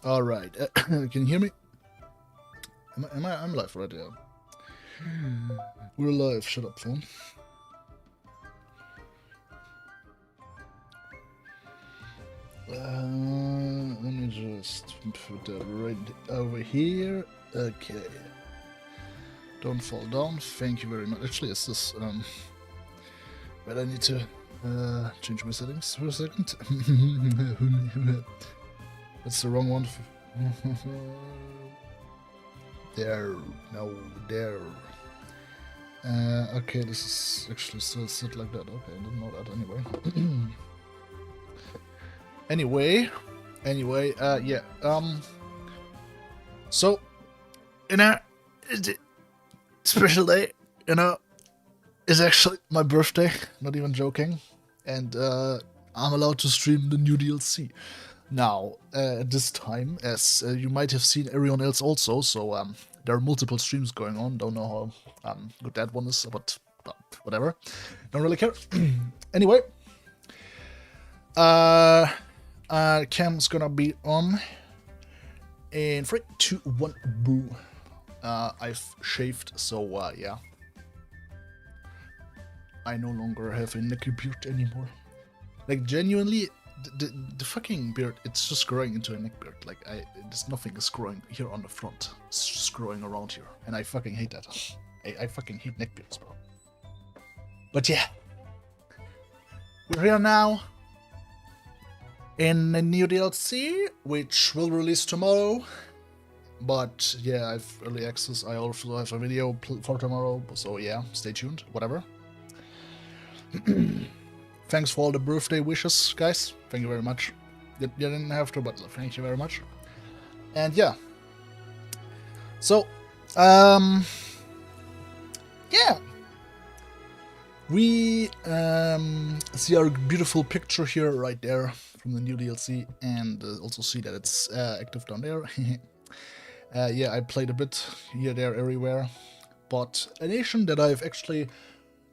All right. Can you hear me? I'm live right now. We're live. Shut up, phone. Let me just put that right over here. Okay. Don't fall down. Thank you very much. Actually, it's this. But I need to change my settings for a second. That's the wrong one. There. No, there. Okay, this is actually still set like that. Okay, I didn't know that anyway. Anyway, yeah. So, it's a special day, it's actually my birthday, not even joking. And, I'm allowed to stream the new DLC. Now, at this time, as you might have seen everyone else also, so there are multiple streams going on. Don't know how good that one is, but whatever. Don't really care. Anyway, cam's gonna be on in 3, 2, 1, boo. I've shaved, so yeah. I no longer have a necky beard anymore. Like, genuinely, the fucking beard, it's just growing into a neck beard. Like, there's nothing is growing here on the front. It's just growing around here. And I fucking hate that. I fucking hate neck beards, bro. But yeah. We're here now. In a new DLC, which will release tomorrow. But yeah, I've early access. I also have a video for tomorrow. So yeah, stay tuned. Whatever. Thanks for all the birthday wishes, guys. Thank you very much. You didn't have to, but thank you very much. And yeah. So, yeah. We see our beautiful picture here, right there, from the new DLC, and also see that it's active down there. Yeah, I played a bit here, there, everywhere. But a nation that I've actually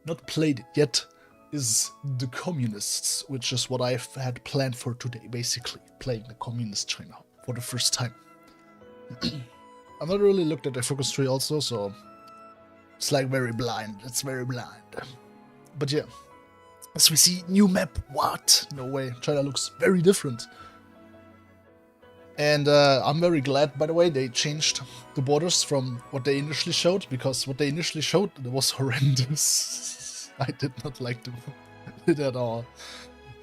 not played yet is the Communists, which is what I've had planned for today, basically, playing the Communist China for the first time. I've not really looked at the focus tree also, so it's like very blind, it's very blind. But yeah, as we see, new map, what? No way, China looks very different. And I'm very glad, by the way, they changed the borders from what they initially showed, because what they initially showed was horrendous. I did not like it at all.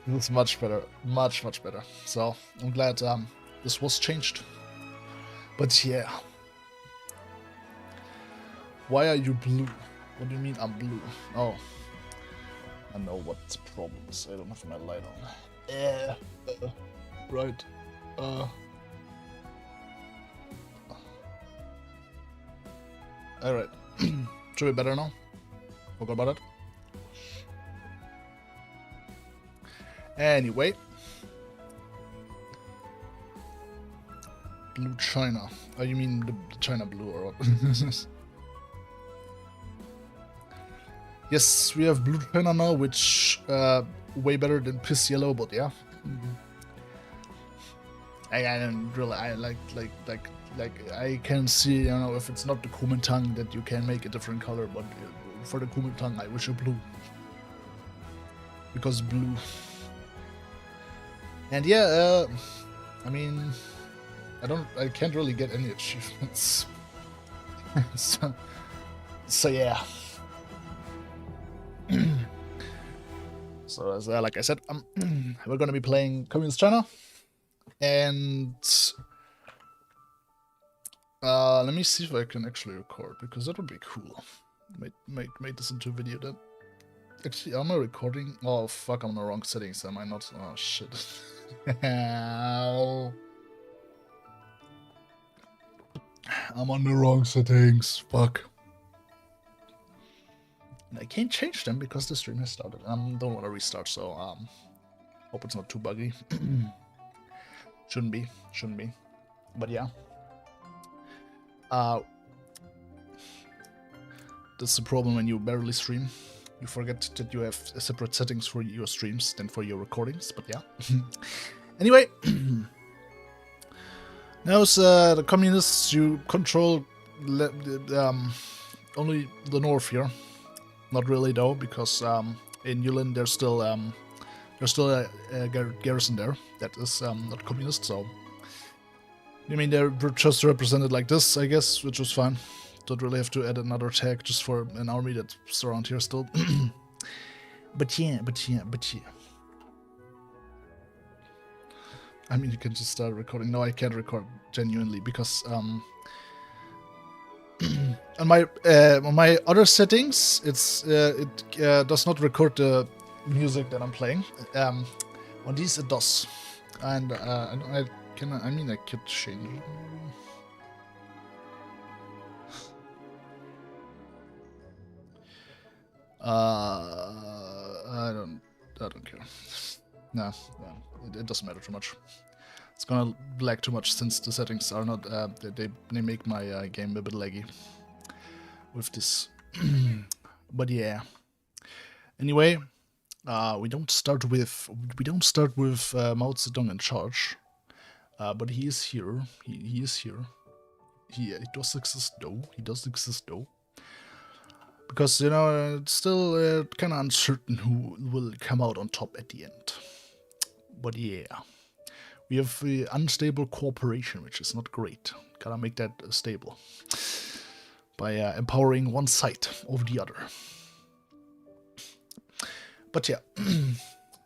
It was much better. Much, much better. So, I'm glad this was changed. But yeah. Why are you blue? What do you mean I'm blue? Oh. I know what the problem is. I don't have my light on. Right. Alright. Should be better now? Forgot about it. Anyway. Blue China. Oh, you mean the China blue or what? Yes, we have Blue China now, which way better than Piss Yellow, but yeah. I don't really, I can see, if it's not the Kuomintang that you can make a different color, but for the Kuomintang I wish a blue. Because blue. And yeah, I mean, I can't really get any achievements. so yeah. So as like I said, we're gonna be playing Communist China, and let me see if I can actually record, because that would be cool. Make this into a video then. Actually, am I recording? Oh fuck, I'm on the wrong settings, am I not? Oh shit. I'm on the wrong settings, fuck. And I can't change them because the stream has started. Don't want to restart, so hope it's not too buggy. Shouldn't be. But yeah. That's the problem when you barely stream. You forget that you have separate settings for your streams than for your recordings, but yeah. Anyway. Now, the communists, you control only the north here. Not really though, because in Yulin there's still a garrison there that is not communist. So I mean they're just represented like this, I guess, which was fine. Don't really have to add another tag just for an army that's around here still. But yeah. I mean, you can just start recording. No, I can't record genuinely because on my other settings, it does not record the music that I'm playing. On these it does, and I could change. I don't care. No, it doesn't matter too much. It's gonna lag too much since the settings are not. They make my game a bit laggy with this. But yeah. Anyway, we don't start with Mao Zedong in charge, but he is here. He is here. He does exist though. He does exist though. Because, you know, it's still kind of uncertain who will come out on top at the end. But yeah. We have unstable cooperation, which is not great. Gotta make that stable. By empowering one side over the other. But yeah.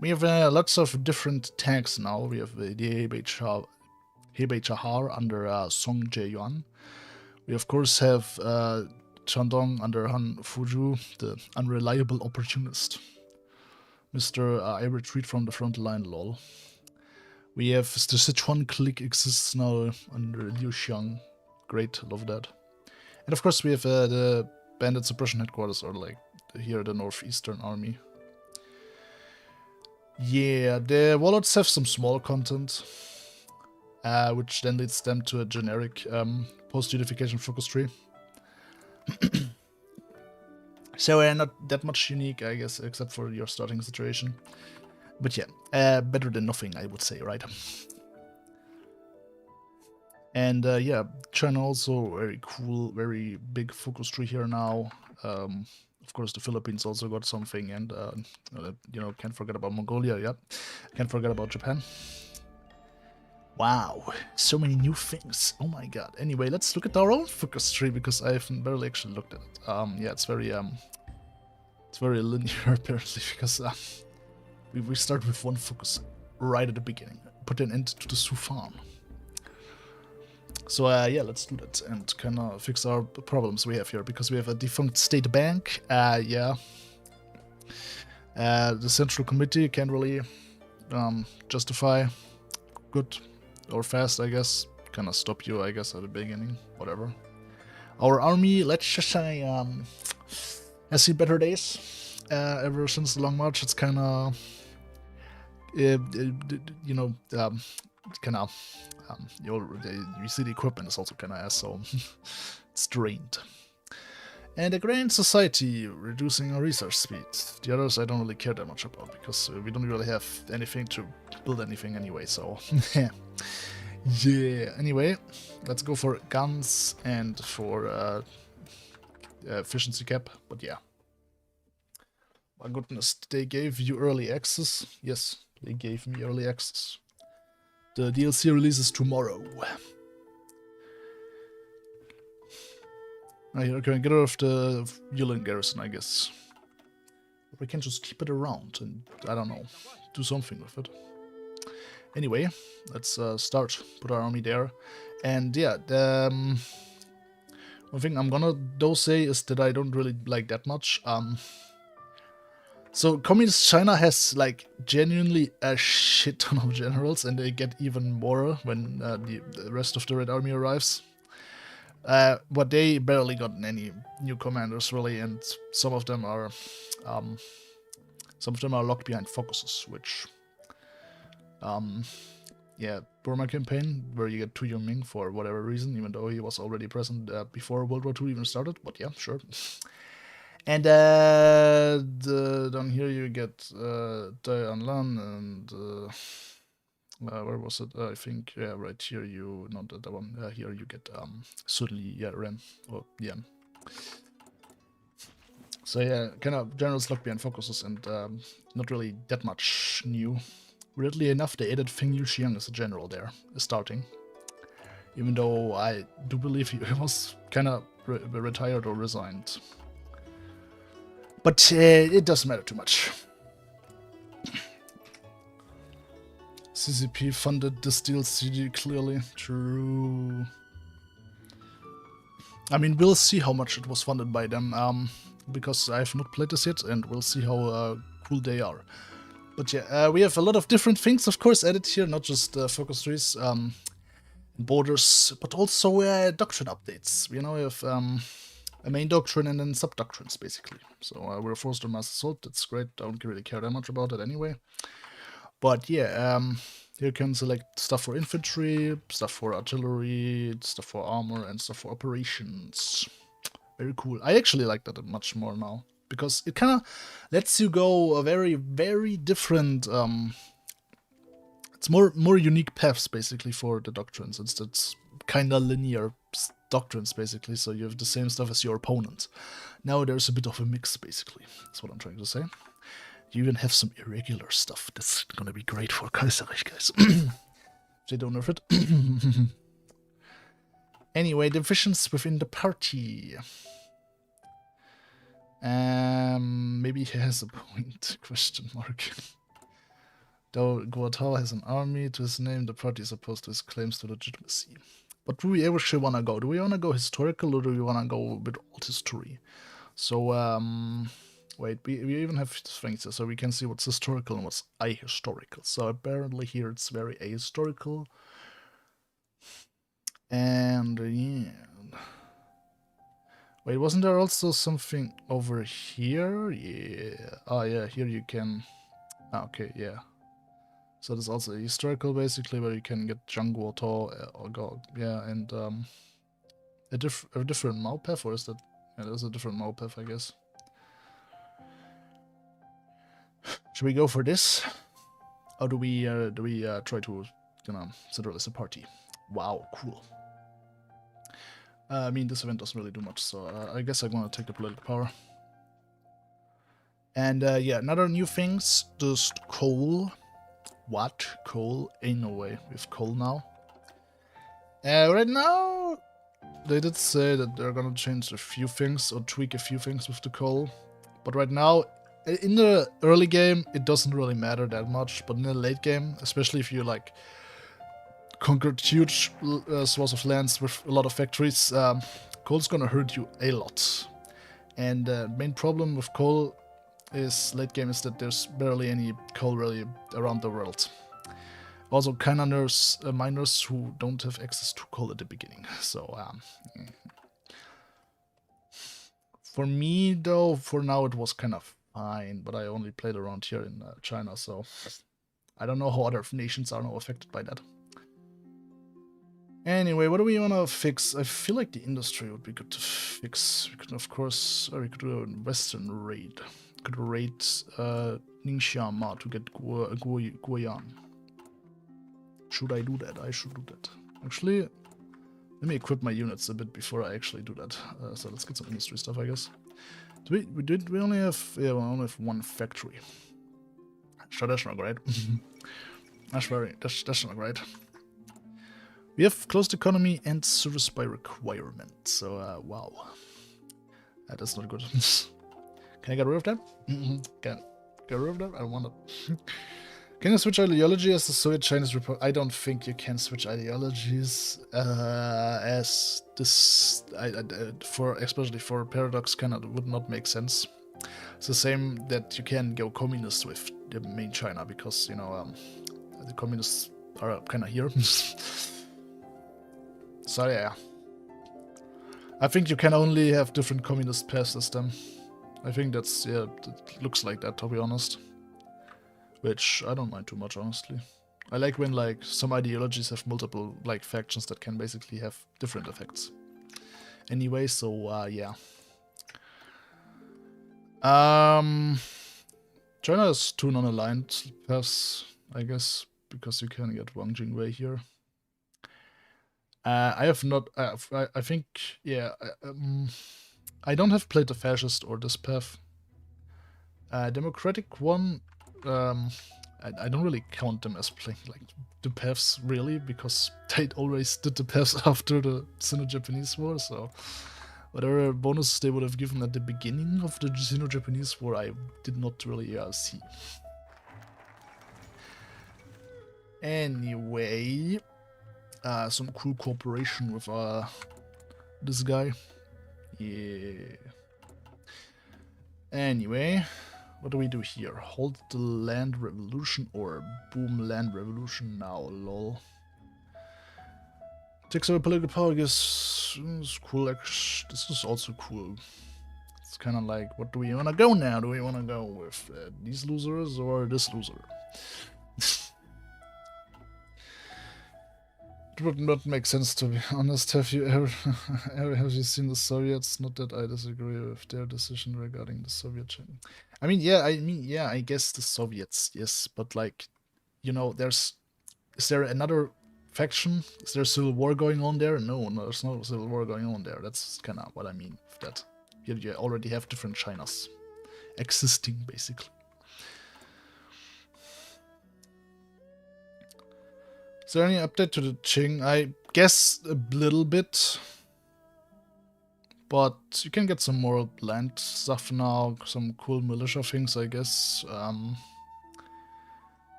We have lots of different tags now. We have the Hebei Chahar under Song Jae-yuan. We of course have Chandong under Han Fuju, the unreliable opportunist. Mr. I retreat from the front line, lol. We have the Sichuan clique exists now under Liu Xiang. Great, love that. And of course we have the bandit suppression headquarters, or like here the Northeastern Army. Yeah, the warlords have some small content, which then leads them to a generic post-unification focus tree. So not that much unique, I guess, except for your starting situation. But yeah, better than nothing, I would say, right? And yeah, China also very cool, very big focus tree here now. Of course, the Philippines also got something, and you know, can't forget about Mongolia. Yep, can't forget about Japan. Wow, so many new things. Oh my god. Anyway, let's look at our own focus tree because I haven't barely actually looked at it. Yeah, it's very linear apparently because we start with one focus right at the beginning, put an end to the Sufan. So yeah, let's do that and kind of fix our problems we have here because we have a defunct state bank. Yeah. The central committee can't really justify good or fast, I guess. Kind of stop you, I guess, at the beginning. Whatever. Our army, let's just say, has seen better days. Ever since the Long March, it's kind of, you know, kind of, you see the equipment is also kind of ass, so it's drained. And the Grand Society, reducing our research speed. The others I don't really care that much about, because we don't really have anything to build anything anyway, so yeah. Anyway, let's go for guns and for efficiency cap, but yeah. My goodness, they gave you early access? Yes, they gave me early access. The DLC releases tomorrow. I can get rid of the Yulin garrison, I guess. Or we can just keep it around and, I don't know, do something with it. Anyway, let's start, put our army there. And yeah, the one thing I'm gonna though say is that I don't really like that much. So Communist China has like genuinely a shit ton of generals, and they get even more when the rest of the Red Army arrives. But they barely got any new commanders really, and some of them are locked behind focuses, which yeah, Burma campaign where you get Tu Yongming for whatever reason, even though he was already present before World War II even started. But yeah, sure. And down here you get Dai Anlan and Where was it? I think, yeah, right here, you, not that one, here you get, certainly, yeah, Ren, or Yan. So yeah, kind of generals, lock behind focuses, and not really that much new. Weirdly enough, they added Feng Yuxiang as a general there, starting. Even though I do believe he was kind of retired or resigned. But it doesn't matter too much. CCP funded this DLC clearly. True. I mean, we'll see how much it was funded by them, because I have not played this yet, and we'll see how cool they are. But yeah, we have a lot of different things, of course, added here, not just focus trees, borders, but also doctrine updates. You know, we have a main doctrine and then sub-doctrines, basically. So we're forced on Master Assault, that's great, I don't really care that much about it anyway. But yeah, you can select stuff for infantry, stuff for artillery, stuff for armor, and stuff for operations. Very cool. I actually like that much more now, because it kind of lets you go a very, very different, it's more unique paths, basically, for the doctrines. It's kind of linear doctrines, basically, so you have the same stuff as your opponent. Now there's a bit of a mix, basically. That's what I'm trying to say. You even have some irregular stuff. That's gonna be great for Kaiserreich, guys. They don't nerf it. Anyway, divisions within the party. Maybe he has a point, question mark. Though Guatao has an army to his name, the party is opposed to his claims to legitimacy. But do we actually want to go? Do we want to go historical, or do we want to go with old history? So, wait, we even have things here, so we can see what's historical and what's ahistorical. So apparently here it's very ahistorical. And, yeah. Wait, wasn't there also something over here? Yeah. Oh, yeah, here you can... okay, yeah. So there's also a historical, basically, where you can get Zhangguotou or go... Yeah, and, a different Mao path, or is that... Yeah, there's a different Mao path, I guess. Should we go for this? Or do we try to, centralize the party? Wow, cool. I mean, this event doesn't really do much, so I guess I'm gonna take the political power. And yeah, another new things, just coal. What? Coal? Ain't no way. We have coal now. Right now, they did say that they're gonna change a few things or tweak a few things with the coal. But right now, in the early game, it doesn't really matter that much. But in the late game, especially if you like conquered huge swaths of lands with a lot of factories, coal's gonna hurt you a lot. And the main problem with coal is late game is that there's barely any coal really around the world. Also, kinda nerfs miners who don't have access to coal at the beginning. So, for me though, for now it was kind of fine, but I only played around here in China, so I don't know how other nations are now affected by that. Anyway, what do we want to fix? I feel like the industry would be good to fix. We could, of course, we could do a western raid. We could raid Ningxiama to get Guoyan. Should I do that? I should do that. Actually, let me equip my units a bit before I actually do that. So let's get some industry stuff, I guess. We only have, yeah, we only have one factory. Sure, that's not great. That's not great. We have closed economy and service by requirement, so wow. That's not good. Can I get rid of that? Can I get rid of that? I don't want it. Can you switch ideology as the Soviet-Chinese Republic? I don't think you can switch ideologies as this, for especially for Paradox, would not make sense. It's the same that you can go communist with the main China, because, you know, the communists are kind of here. So yeah, I think you can only have different communist path system. I think that's, yeah, it looks like that, to be honest. Which I don't mind too much, honestly. I like when like some ideologies have multiple like factions that can basically have different effects. Anyway, so yeah. China has two non-aligned paths, I guess, because you can get Wang Jingwei here. I have not. I think, yeah. I don't have played the fascist or this path. Democratic one, I don't really count them as playing like the paths really, because they always did the paths after the Sino-Japanese War. So whatever bonuses they would have given at the beginning of the Sino-Japanese War, I did not really see. Anyway, some cool cooperation with this guy. Yeah. Anyway, what do we do here? Hold the land revolution or boom land revolution now, lol. Takes over political power, I guess. It's cool. This is also cool. It's kind of like, what do we want to go now? Do we want to go with these losers or this loser? It would not make sense, to be honest. Have you seen the Soviets? Not that I disagree with their decision regarding the Soviet Union. I mean, yeah, I guess the Soviets, yes, but like, you know, is there another faction? Is there a civil war going on there? No, there's no civil war going on there. That's kind of what I mean with that. You already have different Chinas existing, basically. Is there any update to the Qing? I guess a little bit. But you can get some more land stuff now, some cool militia things, I guess.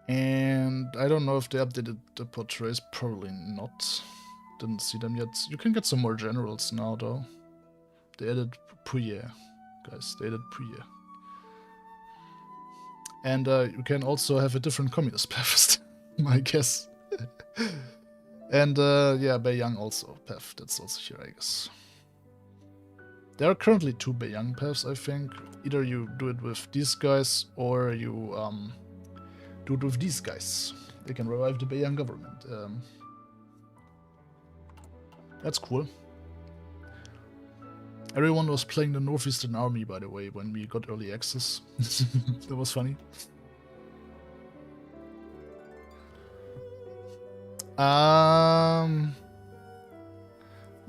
And I don't know if they updated the portraits, probably not. Didn't see them yet. You can get some more generals now, though. They added Puye, guys. They added Puye. And you can also have a different communist path, I guess. And yeah, Beiyang also path. That's also here, I guess. There are currently 2 Beiyang paths, I think. Either you do it with these guys or you do it with these guys. They can revive the Beiyang government. That's cool. Everyone was playing the Northeastern Army, by the way, when we got early access. That was funny.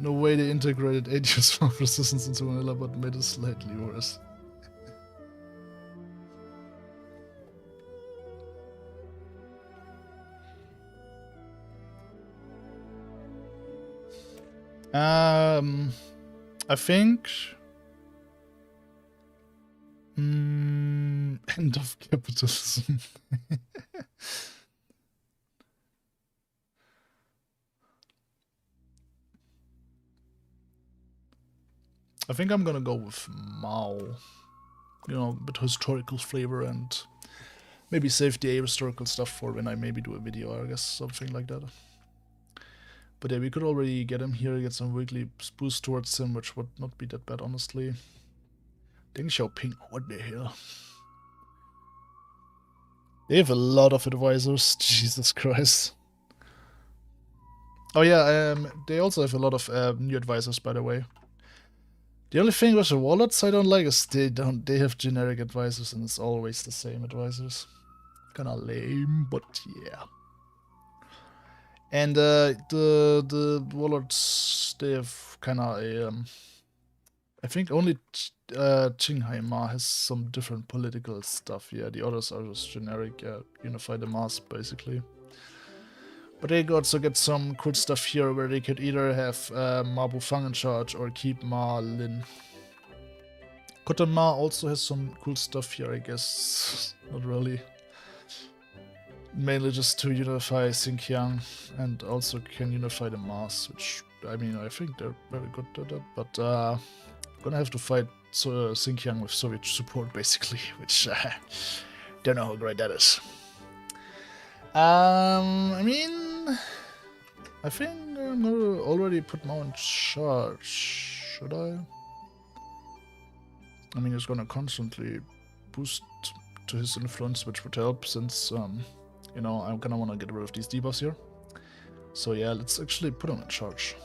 No way they integrated 8 years of resistance into Manila, but made it slightly worse. I think end of capitalism. I think I'm gonna go with Mao. You know, a bit historical flavor and maybe save the ahistorical stuff for when I maybe do a video, I guess, something like that. But yeah, we could already get him here, get some weekly boost towards him, which would not be that bad, honestly. Deng Xiaoping, what the hell? They have a lot of advisors, Jesus Christ. Oh yeah, they also have a lot of new advisors, by the way. The only thing with the wallets I don't like is they have generic advisors and it's always the same advisors. Kinda lame, but yeah. And the wallets, they have kinda a I think only Qinghai Ma has some different political stuff. Yeah, the others are just generic, unify the mass basically. But they also get some cool stuff here where they could either have Ma Bufang in charge or keep Ma Lin. Cotton Ma also has some cool stuff here, I guess. Not really. Mainly just to unify Xinjiang and also can unify the mass, which, I mean, I think they're very good at that. But gonna have to fight Xinjiang with Soviet support, basically, which don't know how great that is. I mean, I think I'm gonna already put Mao in charge. Should I? I mean, it's gonna constantly boost to his influence, which would help since, you know, I'm gonna wanna get rid of these debuffs here. So yeah, let's actually put him in charge.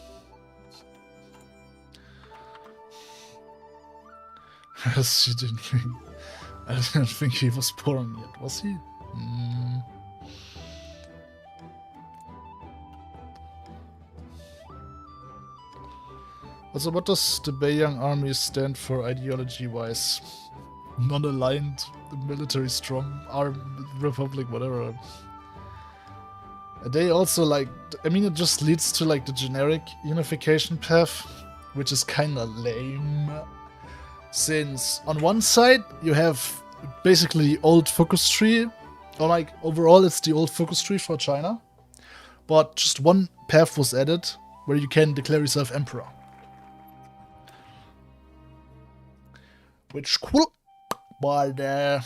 Yes, you didn't think. I didn't think he was born yet, was he? Also, what does the Beiyang army stand for ideology-wise? Non-aligned, military strong, armed republic, whatever. They also like, I mean, it just leads to like the generic unification path, which is kind of lame. Since on one side you have basically the old focus tree, or like overall it's the old focus tree for China, but just one path was added where you can declare yourself emperor. Which cool, but I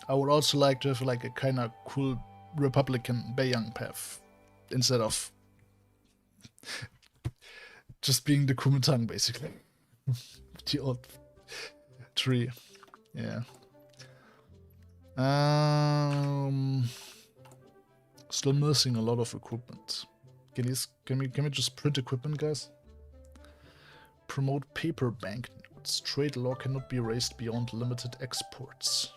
would also like to have like a kind of cool Republican Beiyang path instead of just being the Kuomintang basically. The old tree, yeah. Still missing a lot of equipment. Can we just print equipment, guys? Promote paper banknotes. Trade law cannot be raised beyond limited exports.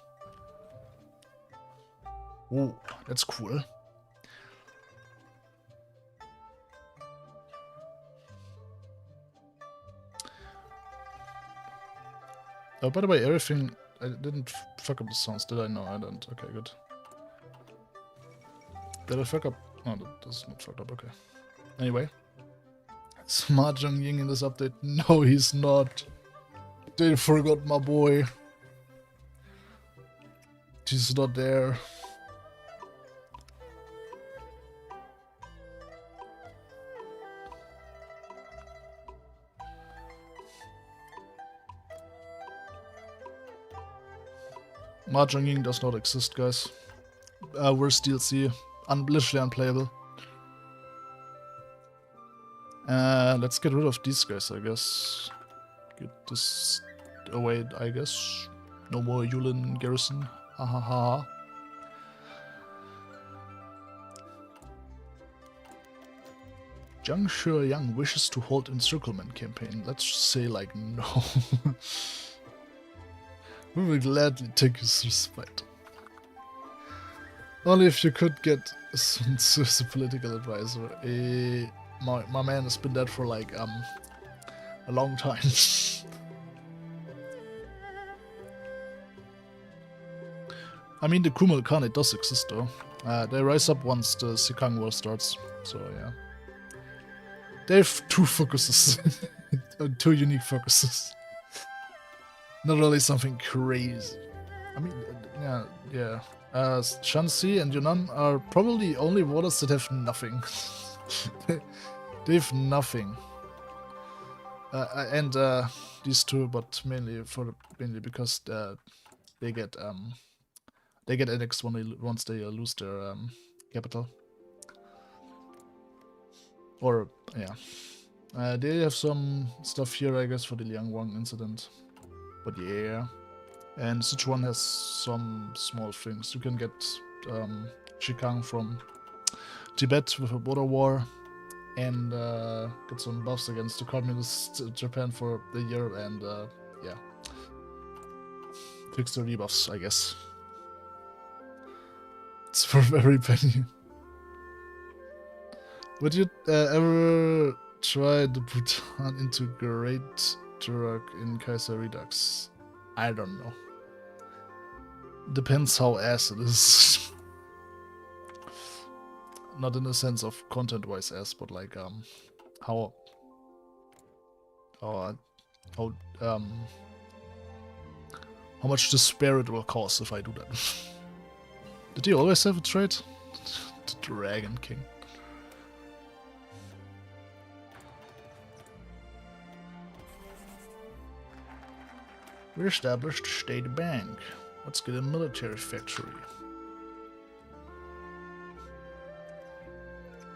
Oh, that's cool. Oh, by the way, everything... I didn't fuck up the sounds, did I? No, I didn't. Okay, good. Did I fuck up? No, that's not fucked up, okay. Anyway. Smart Zhang Ying in this update. No, he's not. They forgot my boy. He's not there. Mahjong Ying does not exist, guys. Worst DLC. Literally unplayable. Let's get rid of these guys, I guess. Get this away, I guess. No more Yulin Garrison. Ha ha ha. Zhang Shuoyang wishes to hold encirclement campaign. Let's just say, like, no. We will gladly take his respect. Only if you could get Sun Tzu as a political advisor. My man has been dead for like a long time. I mean, the Kumal Khanate does exist though. They rise up once the Sikang War starts, so yeah. They have two focuses. Two unique focuses. Not really something crazy. I mean, yeah. Shanxi and Yunnan are probably the only waters that have nothing. They have nothing. And these two, but mainly because they get annexed once they lose their capital. Or yeah, they have some stuff here, I guess, for the Liangwang incident. But yeah, and Sichuan has some small things. You can get Shikang from Tibet with a border war, and get some buffs against the communist Japan for the year, and yeah, fix the rebuffs, I guess. It's for every penny. Would you ever try to Bhutan integrate Turok in Kaiser Redux? I don't know. Depends how ass it is. Not in the sense of content-wise ass, but like how much despair it will cause if I do that. Did he always have a trait? The Dragon King. We established State Bank. Let's get a military factory.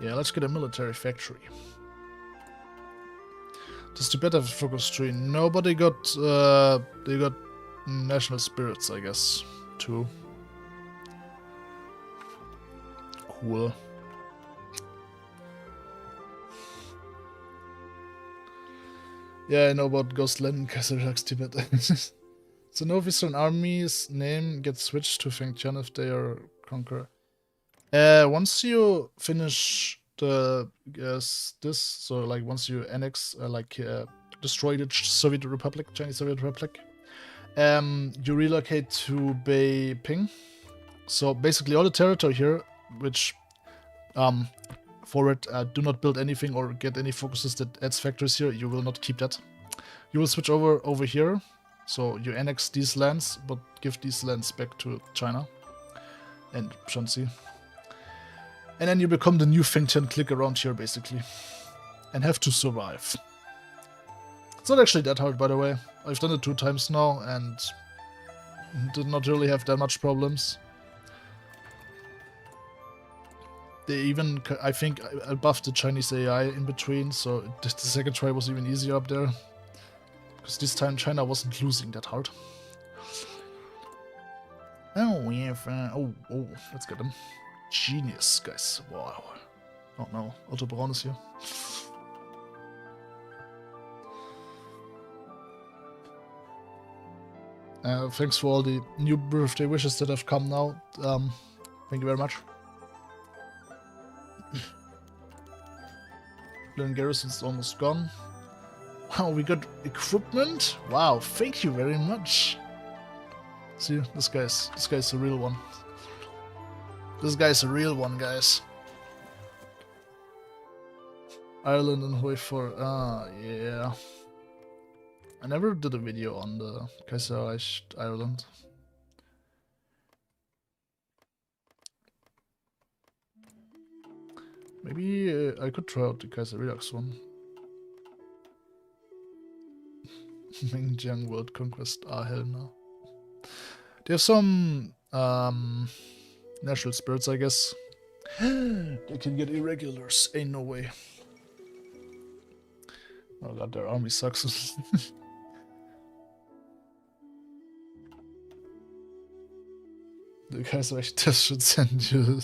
Yeah, let's get a military factory. Does Tibet have a focus tree? Nobody got they got national spirits, I guess, too. Cool. Yeah, I know about Ghostland and Kaiserjag's Tibet. So no Western army's name gets switched to Fengtian if they are conquer. Once you finish the this, so like once you annex destroy the Soviet Republic, Chinese Soviet Republic, you relocate to Beiping. So basically all the territory here, which forward, do not build anything or get any focuses that adds factories here, you will not keep that. You will switch over here, so you annex these lands, but give these lands back to China and Shanxi. And then you become the new Fengtian clique around here, basically. And have to survive. It's not actually that hard, by the way. I've done it 2 times now, and did not really have that much problems. They even, I think, buffed the Chinese AI in between, so the second try was even easier up there. Because this time China wasn't losing that hard. Oh, we have, oh, let's get them. Genius, guys. Wow. Oh no, Otto Braun is here. Thanks for all the new birthday wishes that have come now. Thank you very much. Glen Garrison's almost gone. Wow, we got equipment? Wow, thank you very much. See, this guy's a real one. This guy's a real one, guys. Ireland and Hoi 4. Ah, yeah. I never did a video on the Kaiserreich Ireland. Maybe I could try out the Kaiserreich one. Mengjiang World Conquest. Ah, hell no. They have some national spirits, I guess. They can get irregulars. Ain't no way. Oh god, their army sucks. The Kaiserreich test should send you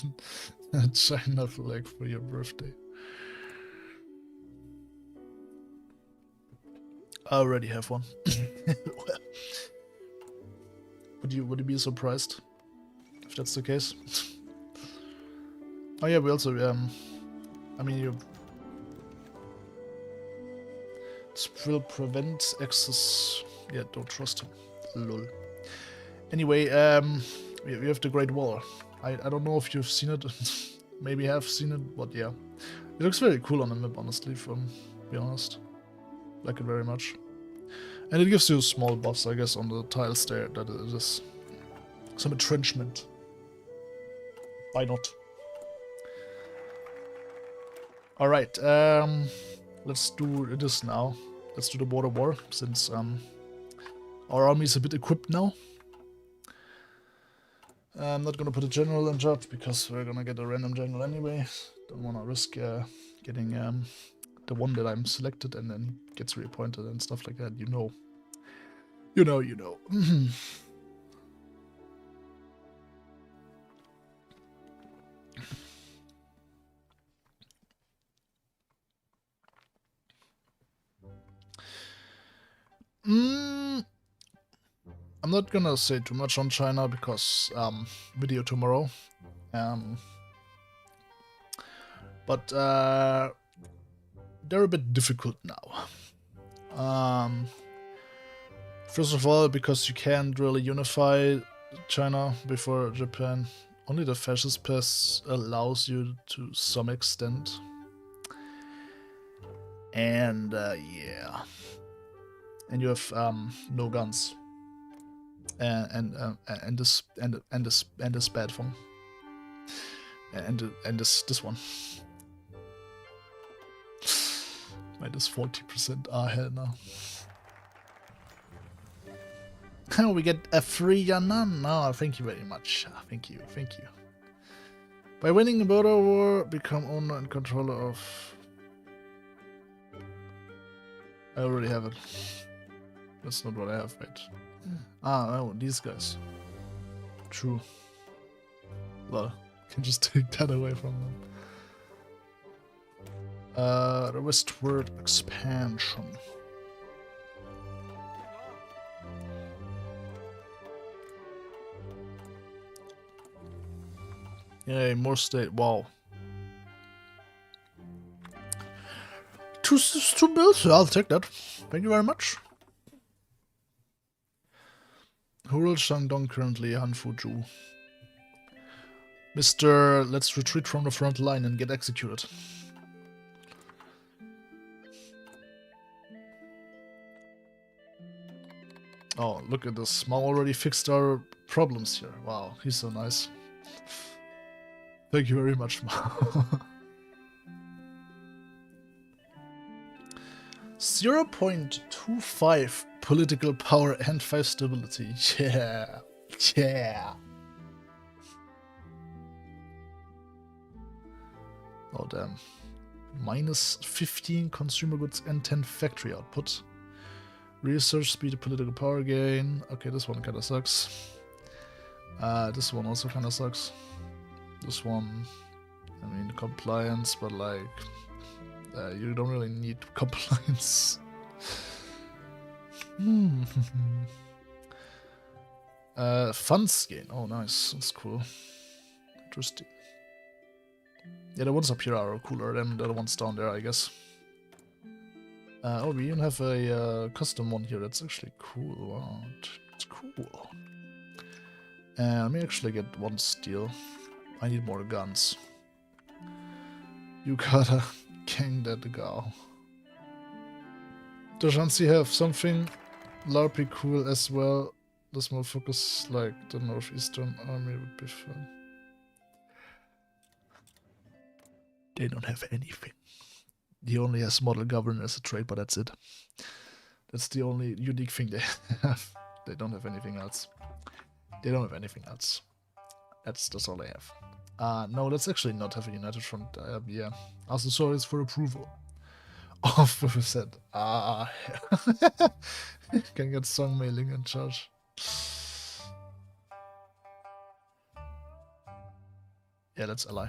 a China flag for your birthday. I already have one. Well, would you be surprised if that's the case? Oh yeah, we also I mean this will prevent access. Yeah, don't trust him. Lol. Anyway, we have the Great Wall. I don't know if you've seen it. Maybe have seen it, but yeah, it looks very cool on the map. Honestly, to be honest, like it very much. And it gives you small buffs, I guess, on the tiles there. That it is some entrenchment. Why not? All right, let's do this now. Let's do the border war, since our army is a bit equipped now. I'm not gonna put a general in charge because we're gonna get a random general anyway. Don't wanna risk getting the one that I'm selected and then gets reappointed and stuff like that. You know. I'm not gonna say too much on China because video tomorrow. But they're a bit difficult now. First of all, because you can't really unify China before Japan. Only the fascist pass allows you to some extent. And yeah. And you have no guns. And this bad one. And this one. Minus 40%. Ah, hell no. Oh, we get a free Yan'an. No, thank you very much. Thank you. By winning the border war, become owner and controller of... I already have it. That's not what I have, right? Ah, oh, these guys. True. Well, can just take that away from them. The westward expansion. Yay, more state. Wow. two bills. I'll take that. Thank you very much. Who rules Shandong currently? Hanfuju. Mr. Let's retreat from the front line and get executed. Oh, look at this. Mao already fixed our problems here. Wow, he's so nice. Thank you very much, Mao. 0.25 political power and 5 stability. Yeah. Yeah. Oh, damn. Minus 15 consumer goods and 10 factory output. Research speed, political power gain. Okay, this one kinda sucks. This one also kinda sucks. This one, I mean, compliance, but like, you don't really need compliance. Funds gain. Oh, nice. That's cool. Interesting. Yeah, the ones up here are cooler than the ones down there, I guess. Oh, we even have a custom one here. That's actually cool. Wow, it's cool. Let me actually get one steel. I need more guns. You gotta gang that go. Does Hansi have something LARPy cool as well? This motherfuckers like the Northeastern Army would be fun. They don't have anything. He only has model governor as a trait, but that's it. That's the only unique thing they have. They don't have anything else. They don't have anything else. That's all they have. No, let's actually not have a united front. Yeah. Also, sorry for approval. Off with said. Can get song mailing in charge. Yeah, that's ally.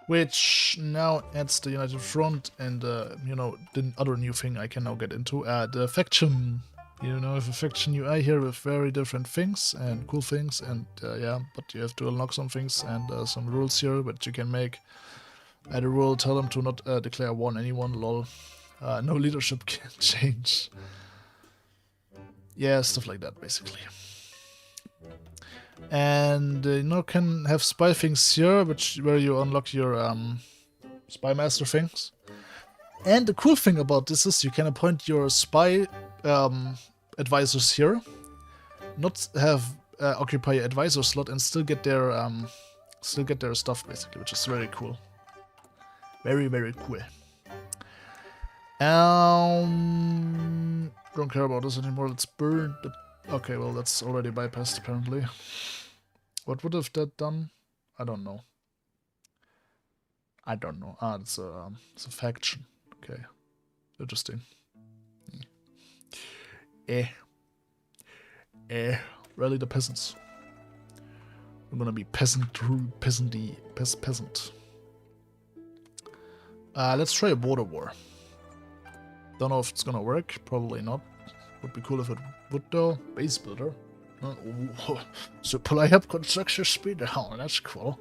Which now adds the United Front and, you know, the other new thing I can now get into. The faction. You know, have a faction UI here with very different things and cool things, and yeah, but you have to unlock some things and some rules here that you can make. Add a rule, tell them to not declare war on anyone, lol. No leadership can change. Yeah, stuff like that, basically. And you know, can have spy things here, where you unlock your spy master things. And the cool thing about this is you can appoint your spy advisors here, not have occupy your advisor slot, and still get their stuff basically, which is very cool. Very, very cool. Don't care about this anymore. Let's burn the. Okay, well that's already bypassed apparently. What would have that done? I don't know. I don't know. It's a faction. Okay, interesting. Rally the peasants. We're gonna be peasant. Let's try a border war. Don't know if it's gonna work. Probably not. Would be cool if it would though. Base builder. Supply up construction speed. Oh, that's cool.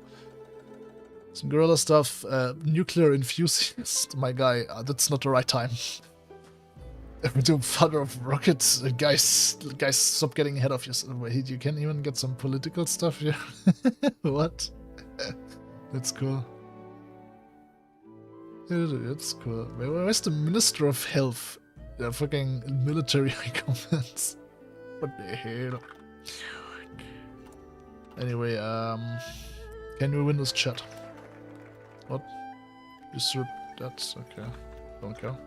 Some guerrilla stuff. Nuclear enthusiast. My guy. That's not the right time. If we do father of rockets, guys, stop getting ahead of yourself. Wait, you can even get some political stuff here. What? That's cool. It's cool. Where's the Minister of Health? The fucking military comments. What the hell? Anyway, can we win this chat? What? Usurp. That's okay. Don't care.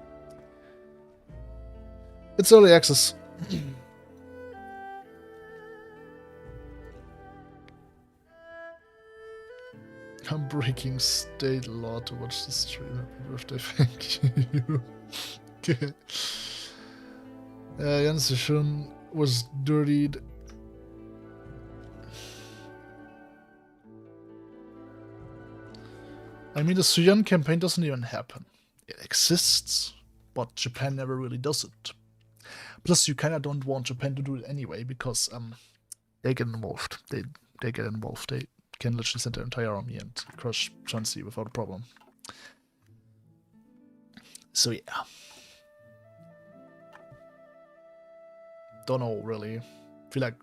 It's early access. I'm breaking state law to watch the stream. Happy birthday, thank you. Okay. Jens Schön was dirtied. I mean, the Suyan campaign doesn't even happen. It exists, but Japan never really does it. Plus, you kind of don't want Japan to do it anyway, because they get involved. They get involved. can literally send their entire army and crush Chauncey without a problem. So yeah. Don't know really. Feel like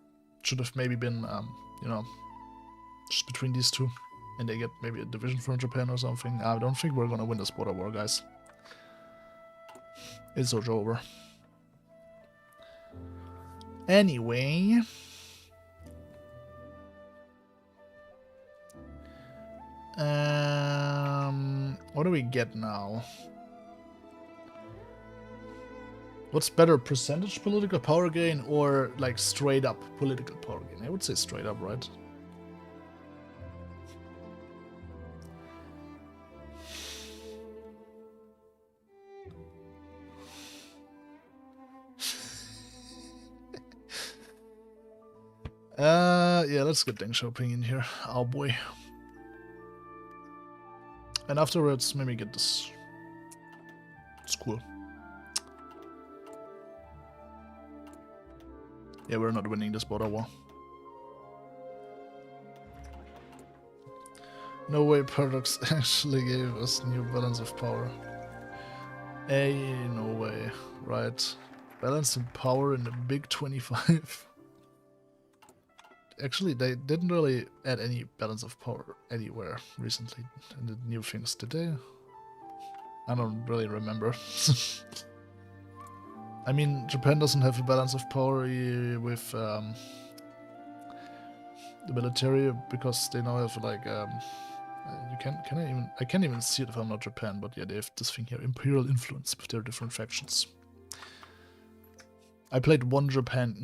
should have maybe been you know, just between these two, and they get maybe a division from Japan or something. I don't think we're gonna win this border war, guys. It's also over. Anyway, what do we get now? What's better, percentage political power gain or like straight up political power gain? I would say straight up, right? Yeah, let's get Deng Xiaoping in here. Oh boy. And afterwards, maybe get this. It's cool. Yeah, we're not winning this border war. No way Paradox actually gave us new balance of power. No way. Right. Balance in power in the big 25. Actually, they didn't really add any balance of power anywhere recently in the new things, did they? I don't really remember. I mean, Japan doesn't have a balance of power with the military because they now have like I can't even see it if I'm not Japan, but yeah, they have this thing here, imperial influence with their different factions. I played one Japan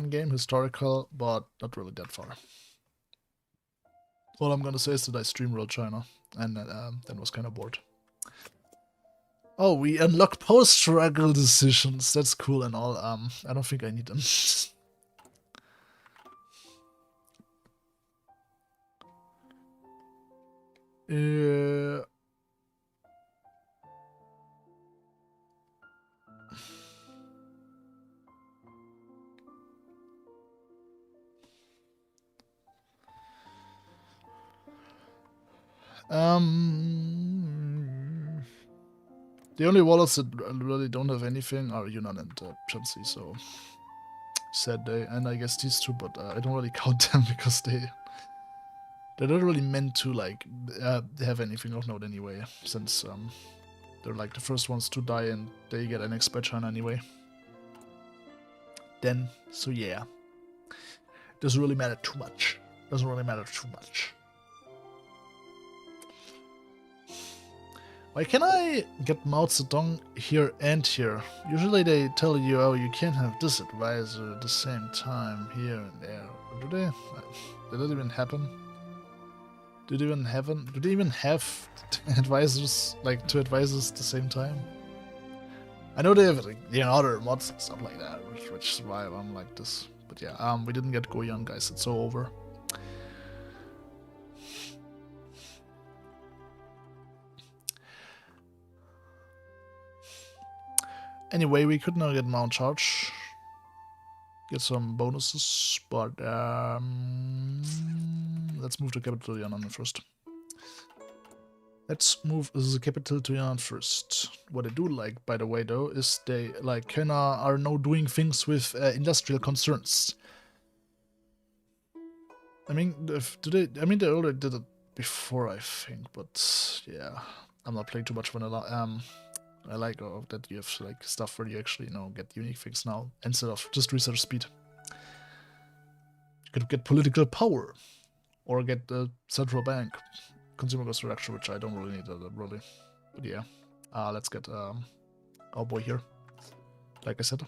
game, historical, but not really that far. All I'm gonna say is that I stream World China, and then was kind of bored. Oh, we unlocked post-struggle decisions. That's cool and all. I don't think I need them. The only wallets that really don't have anything are Yunnan and Shanxi, so sad day. And I guess these two, but I don't really count them because they're not really meant to like have anything of note anyway, since they're like the first ones to die and they get annexed by China anyway. Then, so yeah, doesn't really matter too much. Doesn't really matter too much. Why can I get Mao Zedong here and here? Usually they tell you, oh, you can't have this advisor at the same time here and there. Do they? Did that even happen? Do they even have advisors, like two advisors at the same time? I know they have like, other mods and stuff like that, which is why I'm like this. But yeah, we didn't get Goyan, guys. It's so over. Anyway, we could now get Mount Charge, get some bonuses, but let's move the capital to Yan'an first. Let's move the capital to Yan'an first. What I do like, by the way, though, is they like kinda are now doing things with industrial concerns. I mean, they already did it before, I think, but yeah, I'm not playing too much vanilla. I like that you have like stuff where you actually get unique things now instead of just research speed. You could get political power, or get the central bank, consumer goods reduction, which I don't really need really. But yeah, let's get our boy here. Like I said,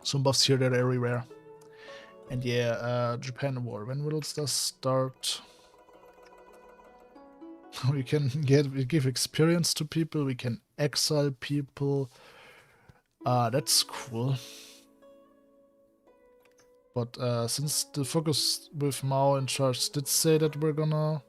some buffs here that are everywhere. And yeah, Japan war. When will it start? We can give experience to people, we can exile people. That's cool. But since the focus with Mao in charge did say that we're gonna...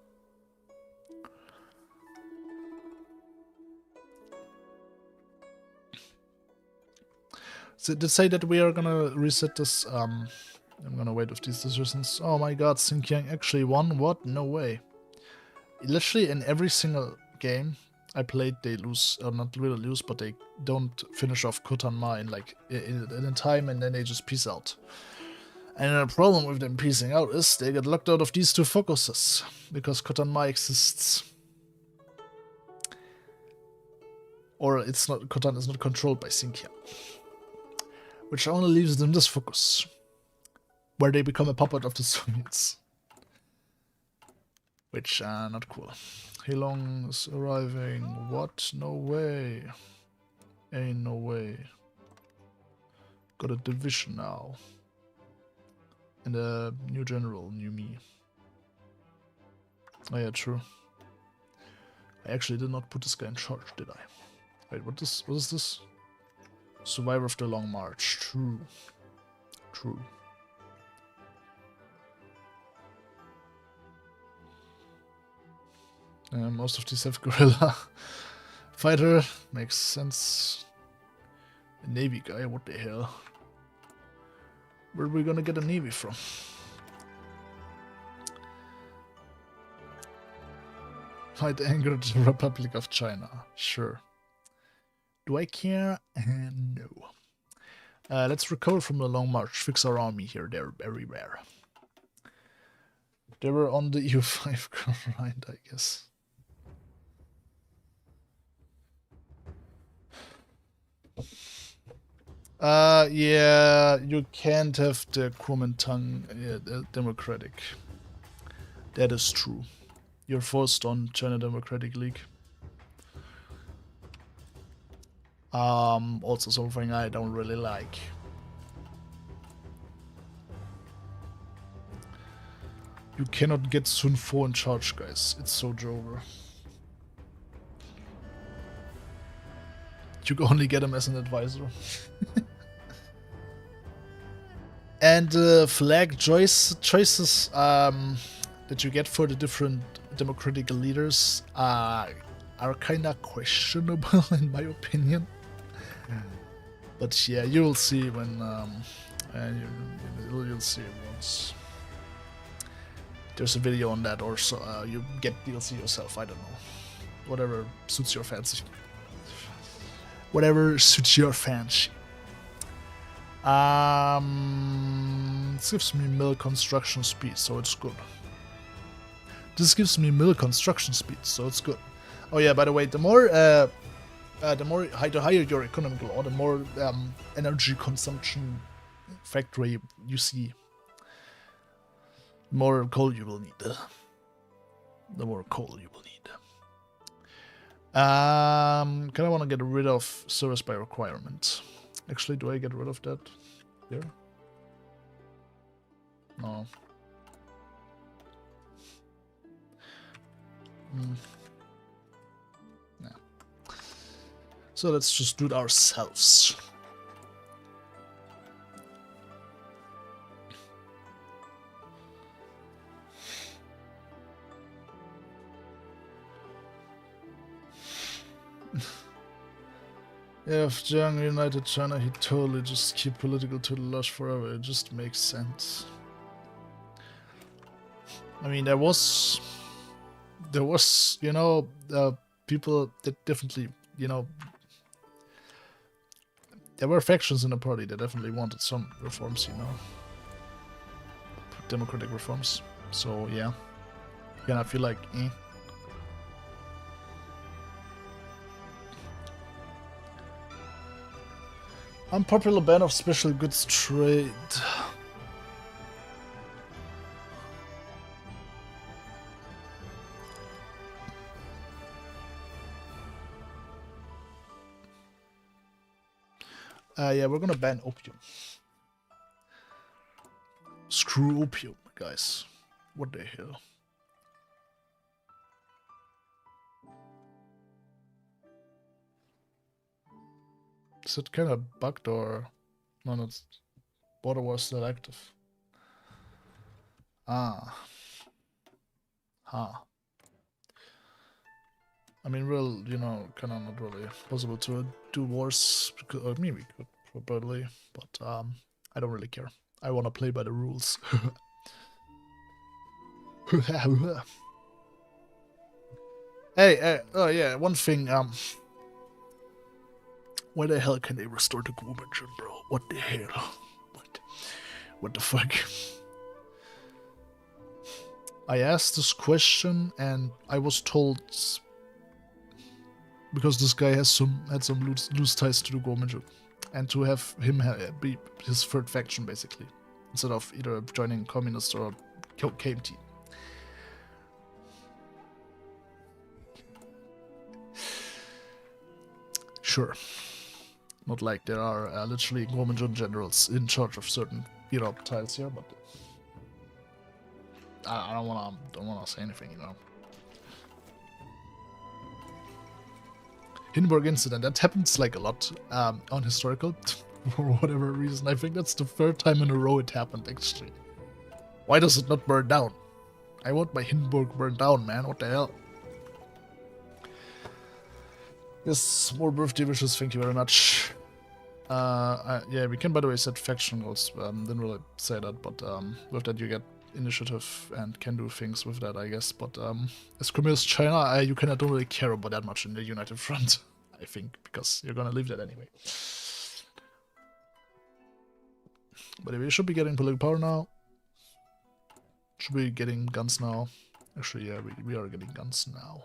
So did say that we are gonna reset this I'm gonna wait with these decisions. Oh my god, Xinjiang actually won? What? No way. Literally in every single game I played, they lose, or not really lose, but they don't finish off Kotanma in like in time, and then they just peace out. And the problem with them piecing out is they get locked out of these two focuses because Kotanma exists. Or it's not, Khotan is not controlled by Xinjiang. Which only leaves them this focus, where they become a puppet of the Soviets. Which, not cool. Heilong is arriving. What? No way. Ain't no way. Got a division now. And a new general, new me. Oh yeah, true. I actually did not put this guy in charge, did I? Wait, what is this? Survivor of the Long March. True. True. Most of these have guerrilla fighter. Makes sense. A navy guy, what the hell? Where are we gonna get a navy from? Might anger the Republic of China. Sure. Do I care? No. Let's recover from the Long March. Fix our army here. They're very rare. They were on the EU5 grind, I guess. Yeah, you can't have the Kuomintang Democratic. That is true. You're forced on China Democratic League. Also something I don't really like. You cannot get Sun Fo in charge, guys. It's so over. You can only get him as an advisor. And flag choices that you get for the different democratic leaders are kind of questionable in my opinion. But yeah, you'll see when you'll see it once. There's a video on that, or so you get DLC yourself. I don't know, whatever suits your fancy. Whatever suits your fancy. This gives me mill construction speed, so it's good. This gives me mill construction speed, so it's good. Oh yeah, by the way, the higher your economic law, the more energy consumption factory you see, the more coal you will need. The more coal you will need. Kind of want to get rid of service by requirement. Actually, do I get rid of that here? No. Yeah. So let's just do it ourselves. Yeah, if Jiang united China, he'd totally just keep political to the lush forever. It just makes sense. I mean, there was, you know, people that definitely, you know, there were factions in the party that definitely wanted some reforms, you know, democratic reforms. So yeah, kind of feel like, eh. Unpopular ban of special goods trade. Yeah, we're gonna ban opium. Screw opium, guys. What the hell? Is it kind of bugged or... No, not... Border was still active. Ah. Huh. I mean, well, you know, kind of not really possible to do wars, because, I mean, we could probably, but I don't really care. I wanna play by the rules. Hey, oh yeah, one thing, where the hell can they restore the Groom engine, bro? What the hell? What the fuck? I asked this question and I was told, because this guy had some loose ties to the Groom engine, and to have him be his third faction basically, instead of either joining communist or KMT. Sure. Not like there are literally Groom engine generals in charge of certain tiles here, but I don't wanna say anything, Hindenburg incident, that happens like a lot on historical for whatever reason. I think that's the third time in a row it happened actually. Why does it not burn down? I want my Hindenburg burned down, man. What the hell? Yes, more birthday wishes, thank you very much. Yeah, we can by the way set faction goals. Didn't really say that, but with that you get initiative and can do things with that, I guess. But as Communist China, you don't really care about that much in the United Front, I think, because you're gonna leave that anyway. But anyway, we should be getting political power now. Should be getting guns now. Actually, yeah, we are getting guns now.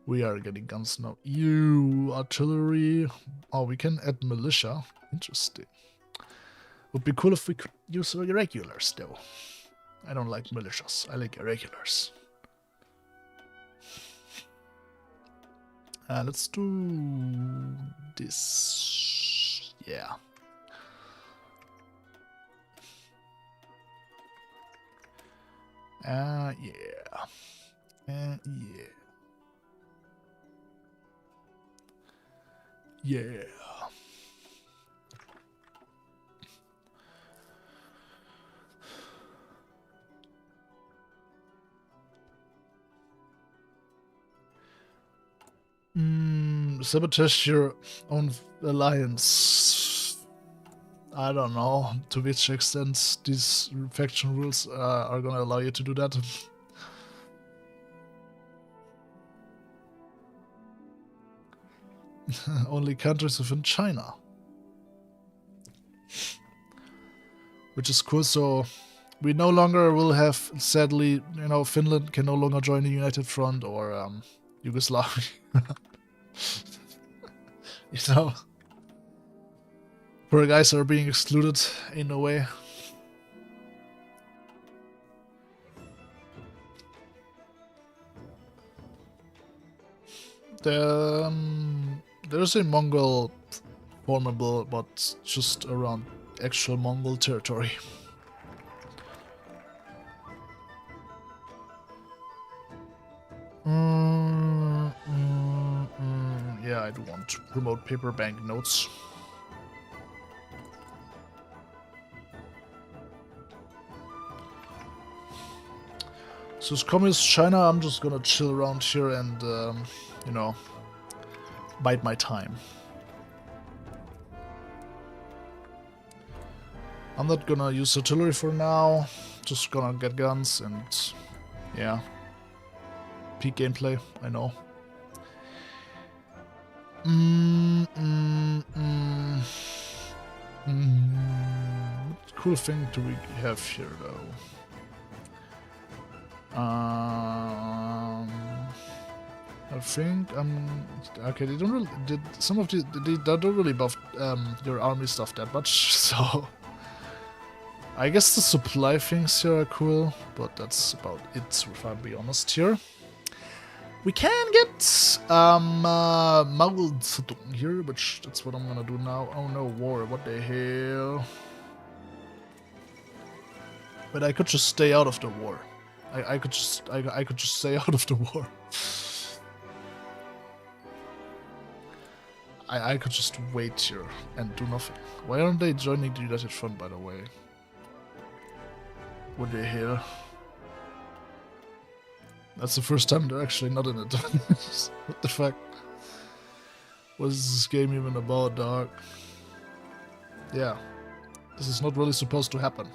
We are getting guns now. Ew, artillery. Oh, we can add militia. Interesting. Would be cool if we could use irregulars, though. I don't like militias. I like irregulars. Let's do this. Yeah. Yeah. Yeah. Yeah. Sabotage your own alliance. I don't know to which extent these faction rules are gonna allow you to do that. Only countries within China. Which is cool, so we no longer will have, sadly, Finland can no longer join the United Front, or Yugoslavia. Poor guys are being excluded in a way. There's a Mongol formable, but just around actual Mongol territory. Yeah, I do want to promote paper banknotes. So as Communist China, I'm just gonna chill around here and, bide my time. I'm not gonna use artillery for now, just gonna get guns and, yeah. Peak gameplay, I know. What cool thing do we have here, though? I think okay. They don't really they don't really buff your army stuff that much, so I guess the supply things here are cool, but that's about it. If I'll be honest here. We can get Mao Zedong here, which that's what I'm gonna do now. Oh no, war! What the hell? But I could just stay out of the war. I could just stay out of the war. I could just wait here and do nothing. Why aren't they joining the United Front, by the way? What the hell? That's the first time they're actually not in it. What the fuck? What is this game even about, dog? Yeah. This is not really supposed to happen.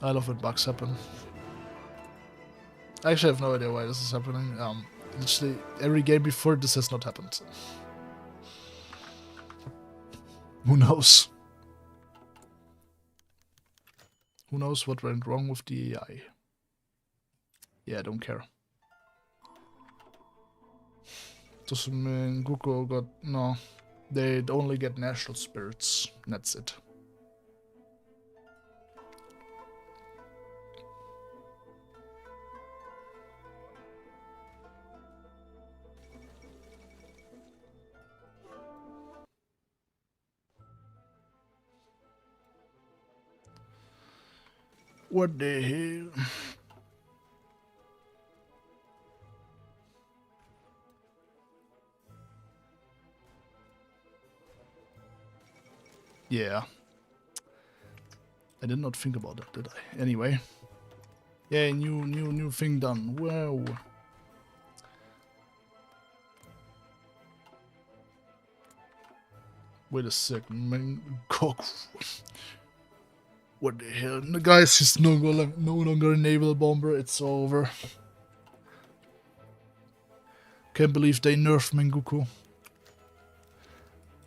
I love when bugs happen. I actually have no idea why this is happening. Literally every game before this has not happened. Who knows? Who knows what went wrong with the AI? Yeah, I don't care. Does Guko got... no. They only get national spirits. That's it. What the hell? Yeah. I did not think about that, did I? Anyway. Yeah, new thing done. Wow. Wait a second, man. Cock. What the hell? The guys is no longer a naval bomber. It's over. Can't believe they nerfed Mengoku.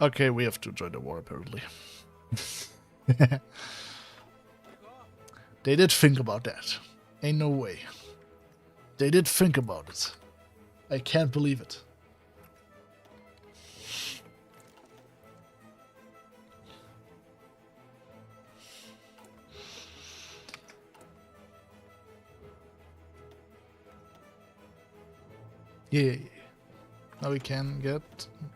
Okay, we have to join the war apparently. They did think about that. Ain't no way. They did think about it. I can't believe it. Yeah. Now we can get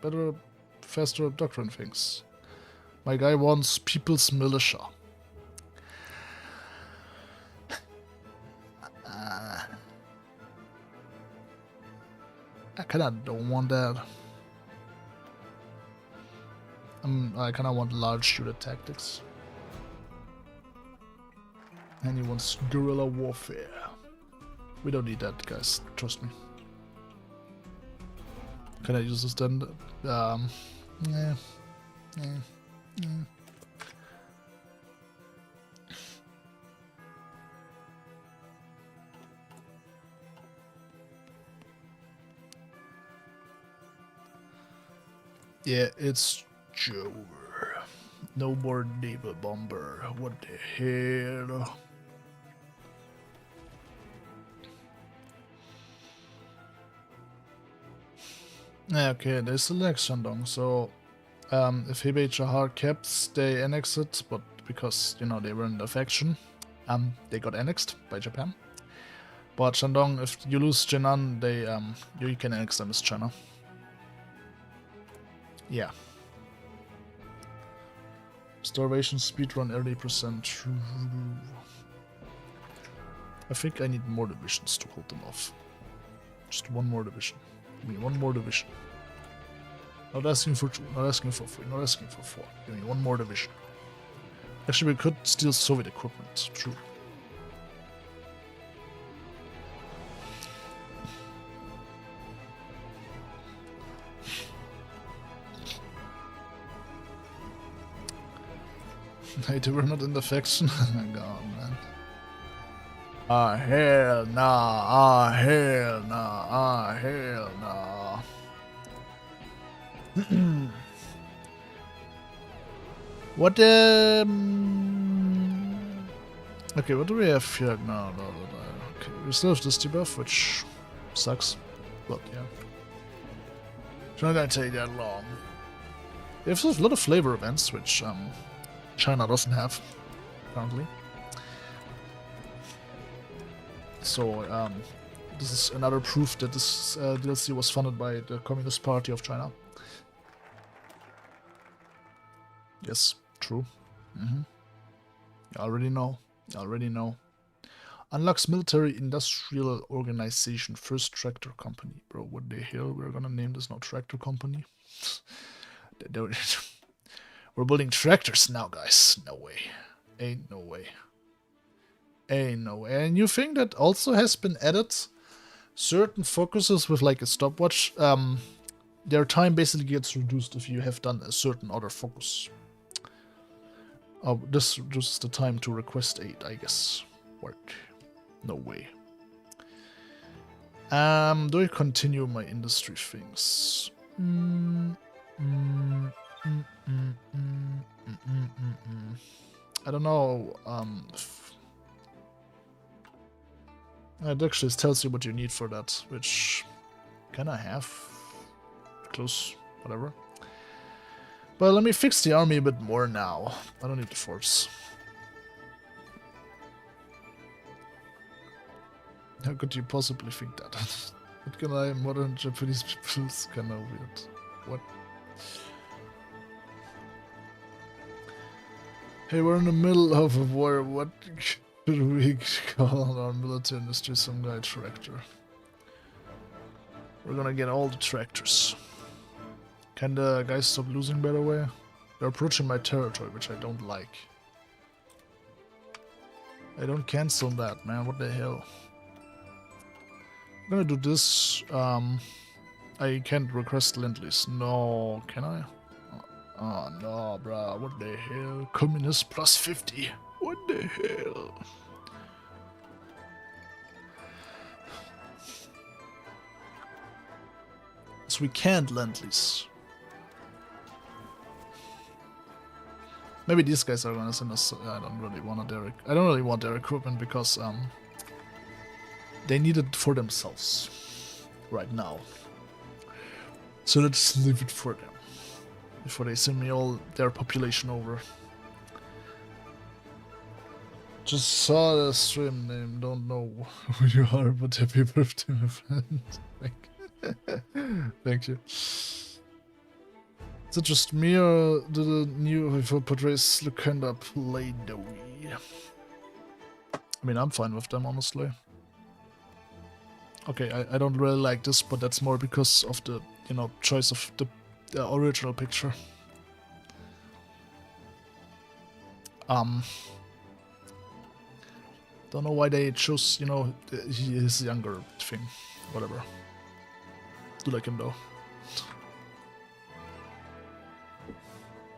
better, faster doctrine things. My guy wants People's Militia. I kinda don't want that. I kinda want large shooter tactics. And he wants guerrilla warfare. We don't need that, guys. Trust me. Can I use this then? Yeah. Yeah, it's over. No more naval bomber. What the hell? Okay, they select Shandong, so if Hebei are hard kept, they annex it, but because, you know, they were in the faction, they got annexed by Japan. But Shandong, if you lose Jinan, they you can annex them as China. Yeah. Starvation speedrun 80%. I think I need more divisions to hold them off. Just one more division. Give me one more division. Not asking for 2, not asking for 3, not asking for 4. Give me one more division. Actually, we could steal Soviet equipment. True. They were not in the faction. Oh my god, man. Ah, hell nah. Ah, hell nah. Ah, hell nah. What, okay, what do we have here? No. Okay, we still have this debuff, which sucks. But, yeah. It's not gonna take that long. They have a lot of flavor events, which, China doesn't have, apparently. So, this is another proof that this DLC was funded by the Communist Party of China. Yes, true. You already know. You already know. Unlocks military industrial organization, first tractor company. Bro, what the hell? We're gonna name this now tractor company? We're building tractors now, guys. No way. Ain't no way. Ain't no way. And you think that also has been added? Certain focuses with like a stopwatch, their time basically gets reduced if you have done a certain other focus. Oh, this is the time to request aid, I guess. Work. No way. Do I continue my industry things? I don't know. It actually tells you what you need for that, which can I have? Close, whatever. But let me fix the army a bit more now. I don't need the force. How could you possibly think that? What can I modern Japanese people is kinda weird. What? Hey, we're in the middle of a war. What should we call our military industry? Some guy tractor. We're gonna get all the tractors. Can the guys stop losing, by the way? They're approaching my territory, which I don't like. I don't cancel that, man. What the hell? I'm gonna do this. I can't request Lend-Lease. No, can I? Oh no, bruh. What the hell? Communist plus 50. What the hell? So we can't Lend-Lease. Maybe these guys are gonna send us. I don't really want their equipment because they need it for themselves right now. So let's leave it for them before they send me all their population over. Just saw the stream name. Don't know who you are, but happy birthday, my friend. Thank you. Is it just me or do the new FIFA portrays look kinda play-doughy? I mean, I'm fine with them, honestly. Okay, I don't really like this, but that's more because of the, you know, choice of the original picture. Don't know why they chose, you know, his younger thing. Whatever. Do like him though.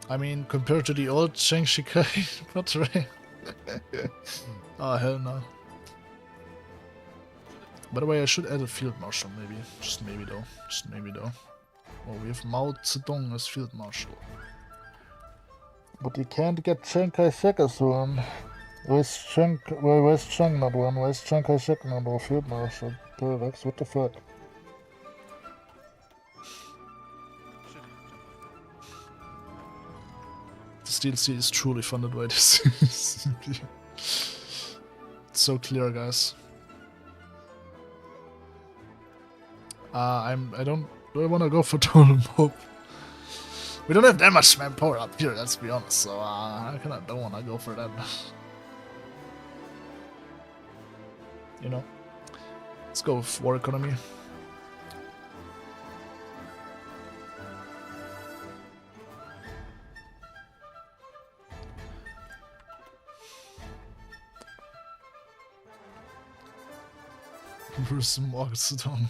I mean, compared to the old Chiang Shikai portrait. Oh, hell no. By the way, I should add a field marshal, maybe. Just maybe though. Just maybe though. Oh, we have Mao Zedong as field marshal. But you can't get Chiang Kai-shek as one. Where's Chiang not one? Where's Chiang Kai-shek not one? Field marshal. Paradox, what the fuck? This DLC is truly funded by this. It's so clear, guys. Do I want to go for Totem Mob? We don't have that much manpower up here, let's be honest, so I kinda don't want to go for that. You know? Let's go with war economy. Where's Mao Zedong?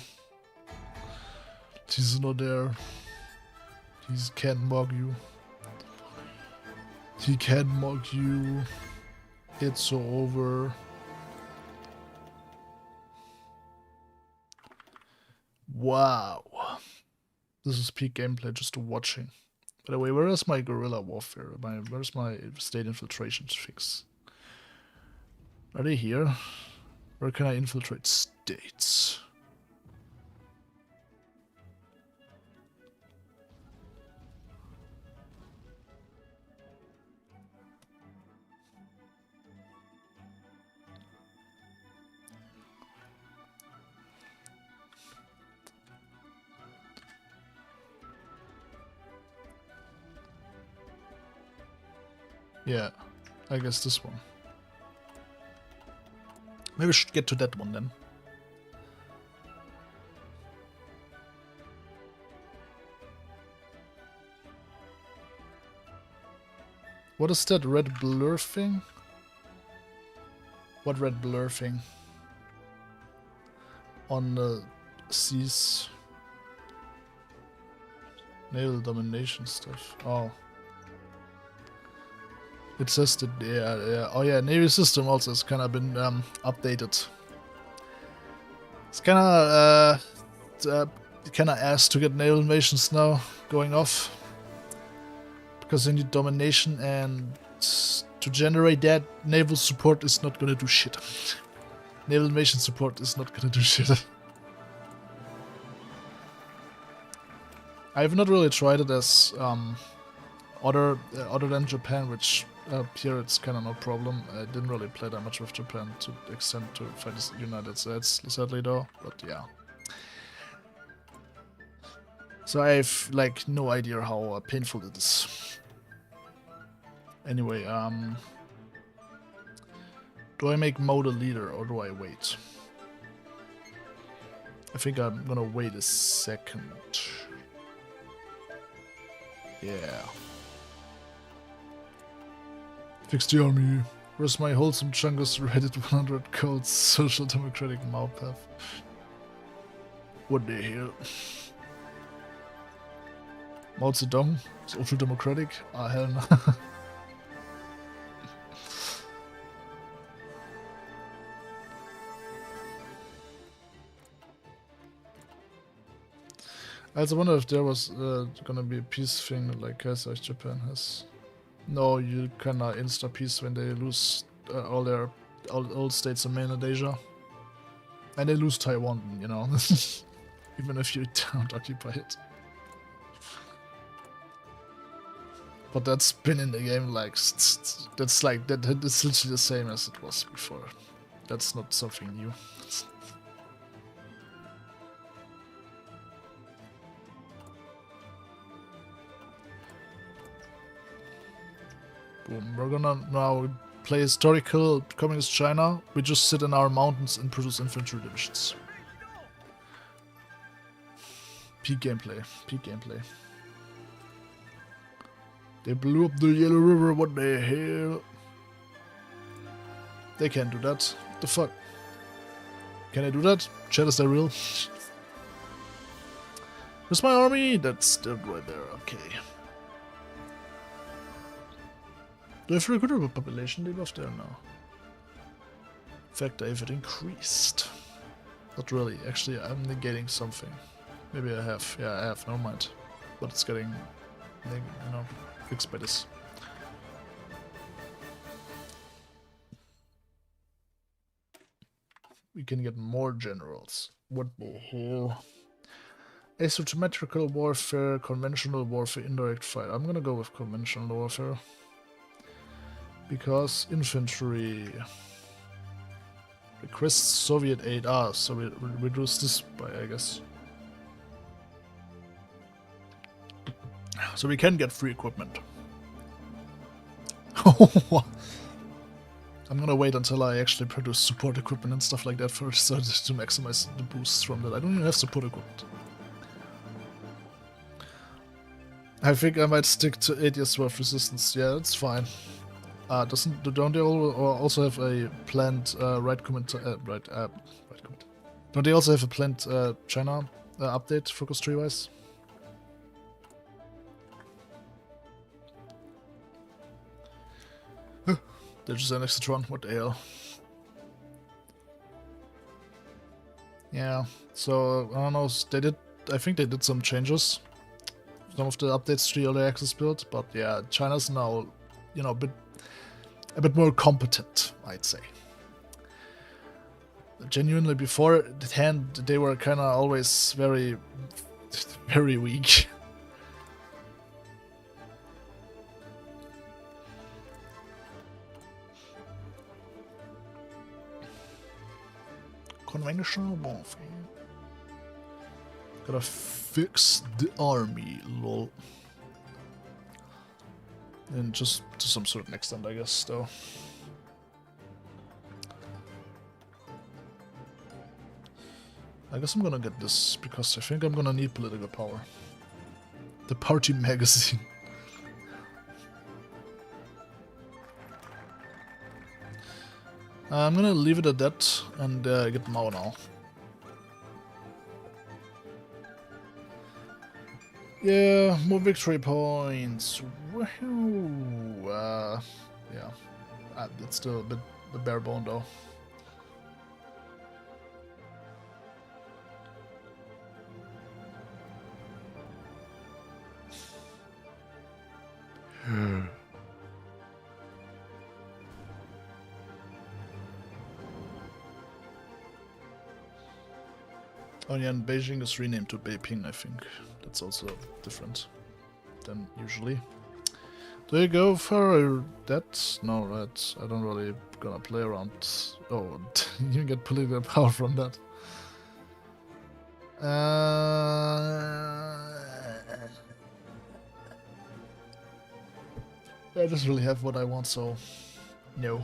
He's not there. He can't mock you. He can't mock you. It's over. Wow. This is peak gameplay just watching. By the way, where is my guerrilla warfare? Where's my state infiltration fix? Are they here? Where can I infiltrate states? Yeah, I guess this one. Maybe we should get to that one then. What is that red blur thing? What red blur thing? On the seas. Naval domination stuff. Oh. It says that, yeah. Oh yeah, Navy system also has kind of been updated. It's kind of asked to get naval invasions now going off because they need domination, and to generate that, naval support is not gonna do shit. Naval invasion support is not gonna do shit. I've not really tried it as other than Japan, which here it's kind of no problem. I didn't really play that much with Japan to the extent to fight the United States, sadly though. But yeah. So I have like no idea how painful it is. Anyway, do I make Mo the leader or do I wait? I think I'm gonna wait a second. Yeah. Fix the army. Where's my wholesome chungus Reddit 100 codes social democratic Mao path? What the hell? Mao Zedong? Social democratic? Ah, hell no. I also wonder if there was gonna be a peace thing like Japan has. No, you kinda insta peace when they lose all states in mainland Asia, and they lose Taiwan, you know, even if you don't occupy it. But that's been in the game like that's literally the same as it was before. That's not something new. Boom. We're gonna now play historical communist China. We just sit in our mountains and produce infantry divisions. Peak gameplay. Peak gameplay. They blew up the Yellow River, what the hell? They can't do that. What the fuck? Can I do that? Chat, is that real? Where's my army? That's dead right there, okay. Do I have a recruitable population debuff there now? In fact, I have it increased. Not really, actually I'm negating something. Maybe I have, yeah I have, never mind. But it's getting, you know, fixed by this. We can get more generals. What the hell? Asymmetrical warfare, conventional warfare, indirect fire. I'm gonna go with conventional warfare. Because infantry requests Soviet aid. Ah, so we reduce this by, I guess. So we can get free equipment. I'm gonna wait until I actually produce support equipment and stuff like that first, so to maximize the boosts from that. I don't even have support equipment. I think I might stick to 8 years worth resistance. Yeah, that's fine. Don't they also have a planned right comment? Don't they also have a planned China update focus tree wise? There's just an extra what the hell? Yeah, so I don't know. They did. I think they did some changes. Some of the updates to the early access build, but yeah, China's now, you know, a bit more competent, I'd say. Genuinely, beforehand, they were kind of always very, very weak. Conventional warfare. Gotta fix the army, lol. And just to some certain extent, I guess, though. I guess I'm gonna get this, because I think I'm gonna need political power. The party magazine. I'm gonna leave it at that, and get Mao now. Yeah, more victory points. Woohoo! yeah, it's still a bit the bare bone though. Oh yeah, and Beijing is renamed to Beiping, I think. That's also different than usually. Do you go for that? No, right. I don't really gonna play around. Oh, you get political power from that. I just really have what I want, so no.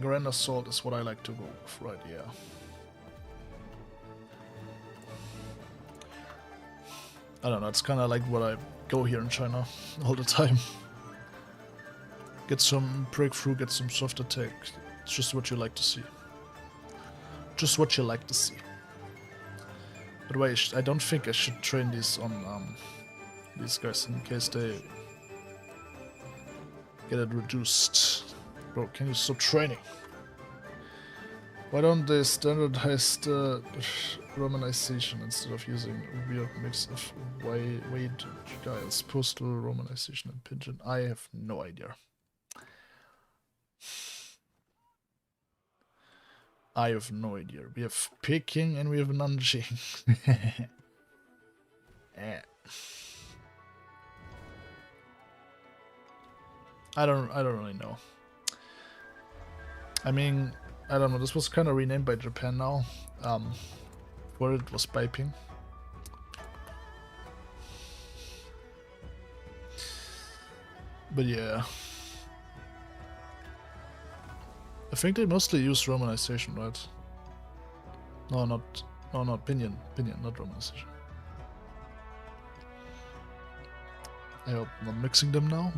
Grand Assault is what I like to go with, right, yeah. I don't know, it's kinda like what I go here in China all the time. Get some breakthrough, get some soft attack. It's just what you like to see. Just what you like to see. By the way, I don't think I should train these on these guys in case they get it reduced. Bro, can you stop training? Why don't they standardize the romanization instead of using a weird mix of Wade guys, postal romanization and Pidgin? I have no idea. I have no idea. We have Peking and we have Nanjing. Yeah. I don't really know. I mean, I don't know. This was kind of renamed by Japan now. Where it was Beiping. But yeah. I think they mostly use romanization, right? No, not Pinyin, not romanization. I hope I'm not mixing them now.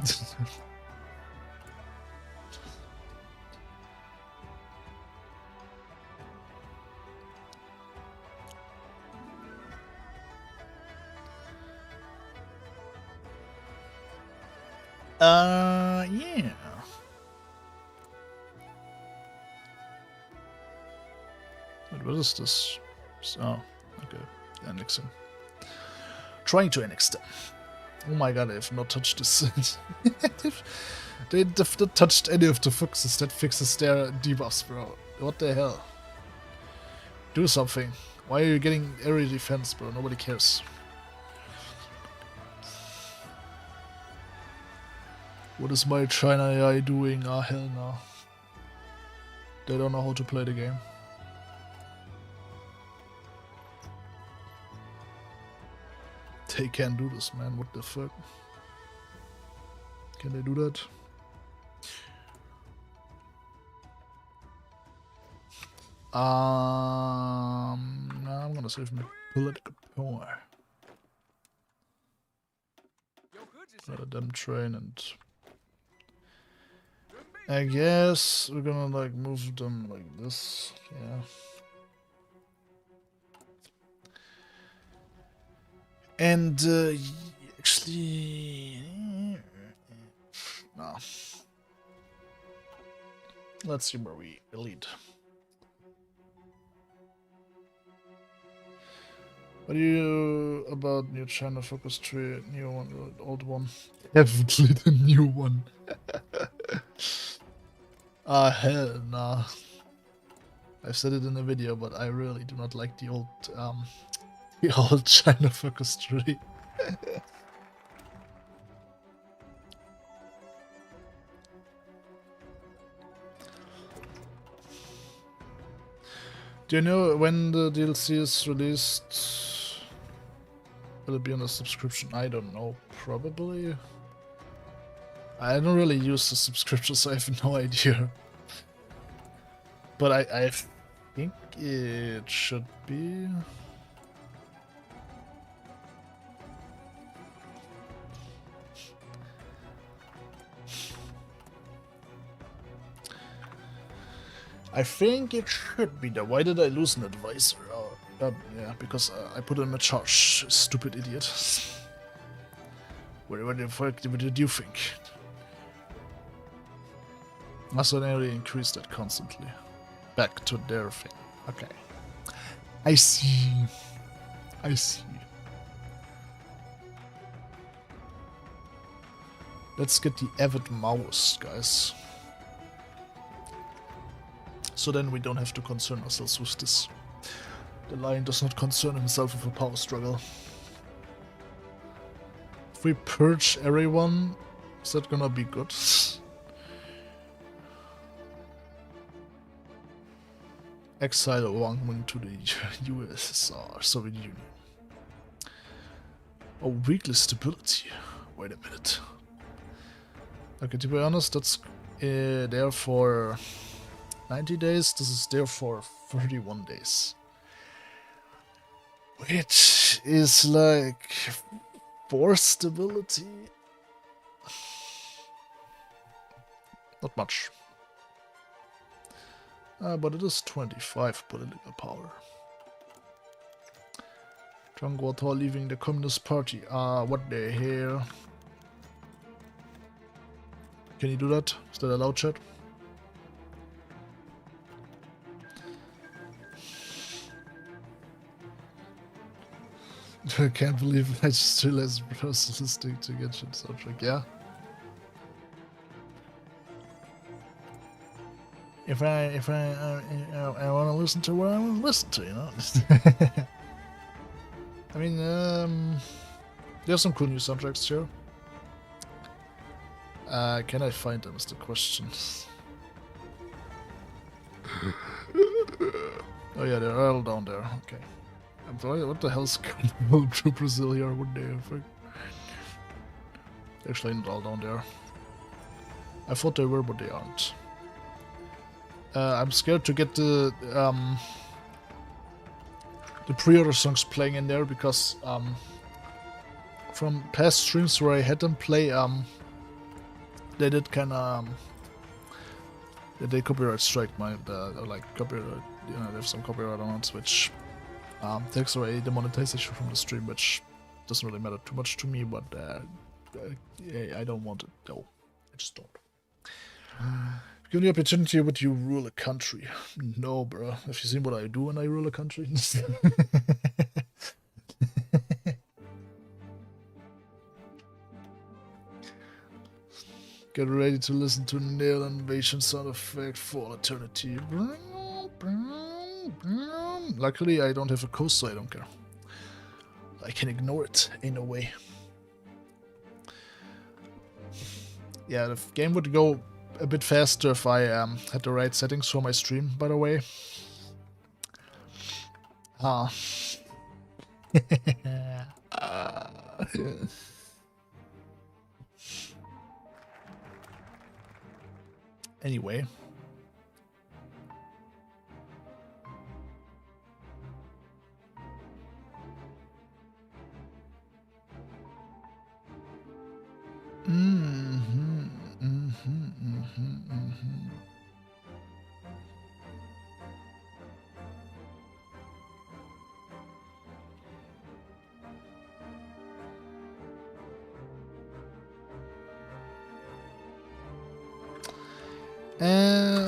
Yeah. Wait, what is this? Oh, okay. Annexing. Trying to annex them. Oh my god, I have not touched this. They've not touched any of the foxes that fixes their debuffs, bro. What the hell? Do something. Why are you getting area defense, bro? Nobody cares. What is my China AI doing? Ah, hell no. They don't know how to play the game. They can't do this, man. What the fuck? Can they do that? I'm gonna save my political power. Let them train, and I guess we're gonna like move them like this, yeah. And actually, no. Let's see where we lead. What do you about new China focus tree, new one, old one? Definitely the new one. Ah, hell nah. I've said it in the video, but I really do not like the old China focus tree. Do you know when the DLC is released? Will it be on a subscription? I don't know. Probably. I don't really use the subscription, so I have no idea. But I think it should be. I think it should be there. Why did I lose an advisor? Oh, yeah, because I put him in charge. Stupid idiot. What the fuck did you think? Muscle area increase that constantly. Back to their thing. Okay. I see. I see. Let's get the avid mouse, guys. So then we don't have to concern ourselves with this. The lion does not concern himself with a power struggle. If we purge everyone, is that gonna be good? Exile one to the USSR, Soviet Union. Oh, weekly stability. Wait a minute. Okay, to be honest, that's there for 90 days. This is there for 31 days. Which is like 4 stability. Not much. But it is 25 political power. Drunk water leaving the Communist Party. What the hell? Can you do that? Is that allowed, chat? I can't believe I just realized Bruce listening to Genshin soundtrack. Yeah. If I want to listen to what I want to listen to, you know. I mean, there's some cool new soundtracks here. Can I find them? Is the question. Oh yeah, they're all down there. Okay. I'm sorry, what the hell's going to Brazil here? What the fuck? They're actually not all down there. I thought they were, but they aren't. I'm scared to get the pre-order songs playing in there because from past streams where I had them play, they did kind of they copyright strike my like copyright, you know, there's some copyright on it, which takes away the monetization from the stream, which doesn't really matter too much to me, but I don't want it though. I just don't. Given the opportunity, would you rule a country? No, bro. Have you seen what I do when I rule a country? Get ready to listen to Nail Invasion sound effect for eternity. Luckily, I don't have a coast, so I don't care. I can ignore it in a way. Yeah, the game would go a bit faster if I had the right settings for my stream, by the way. Anyway.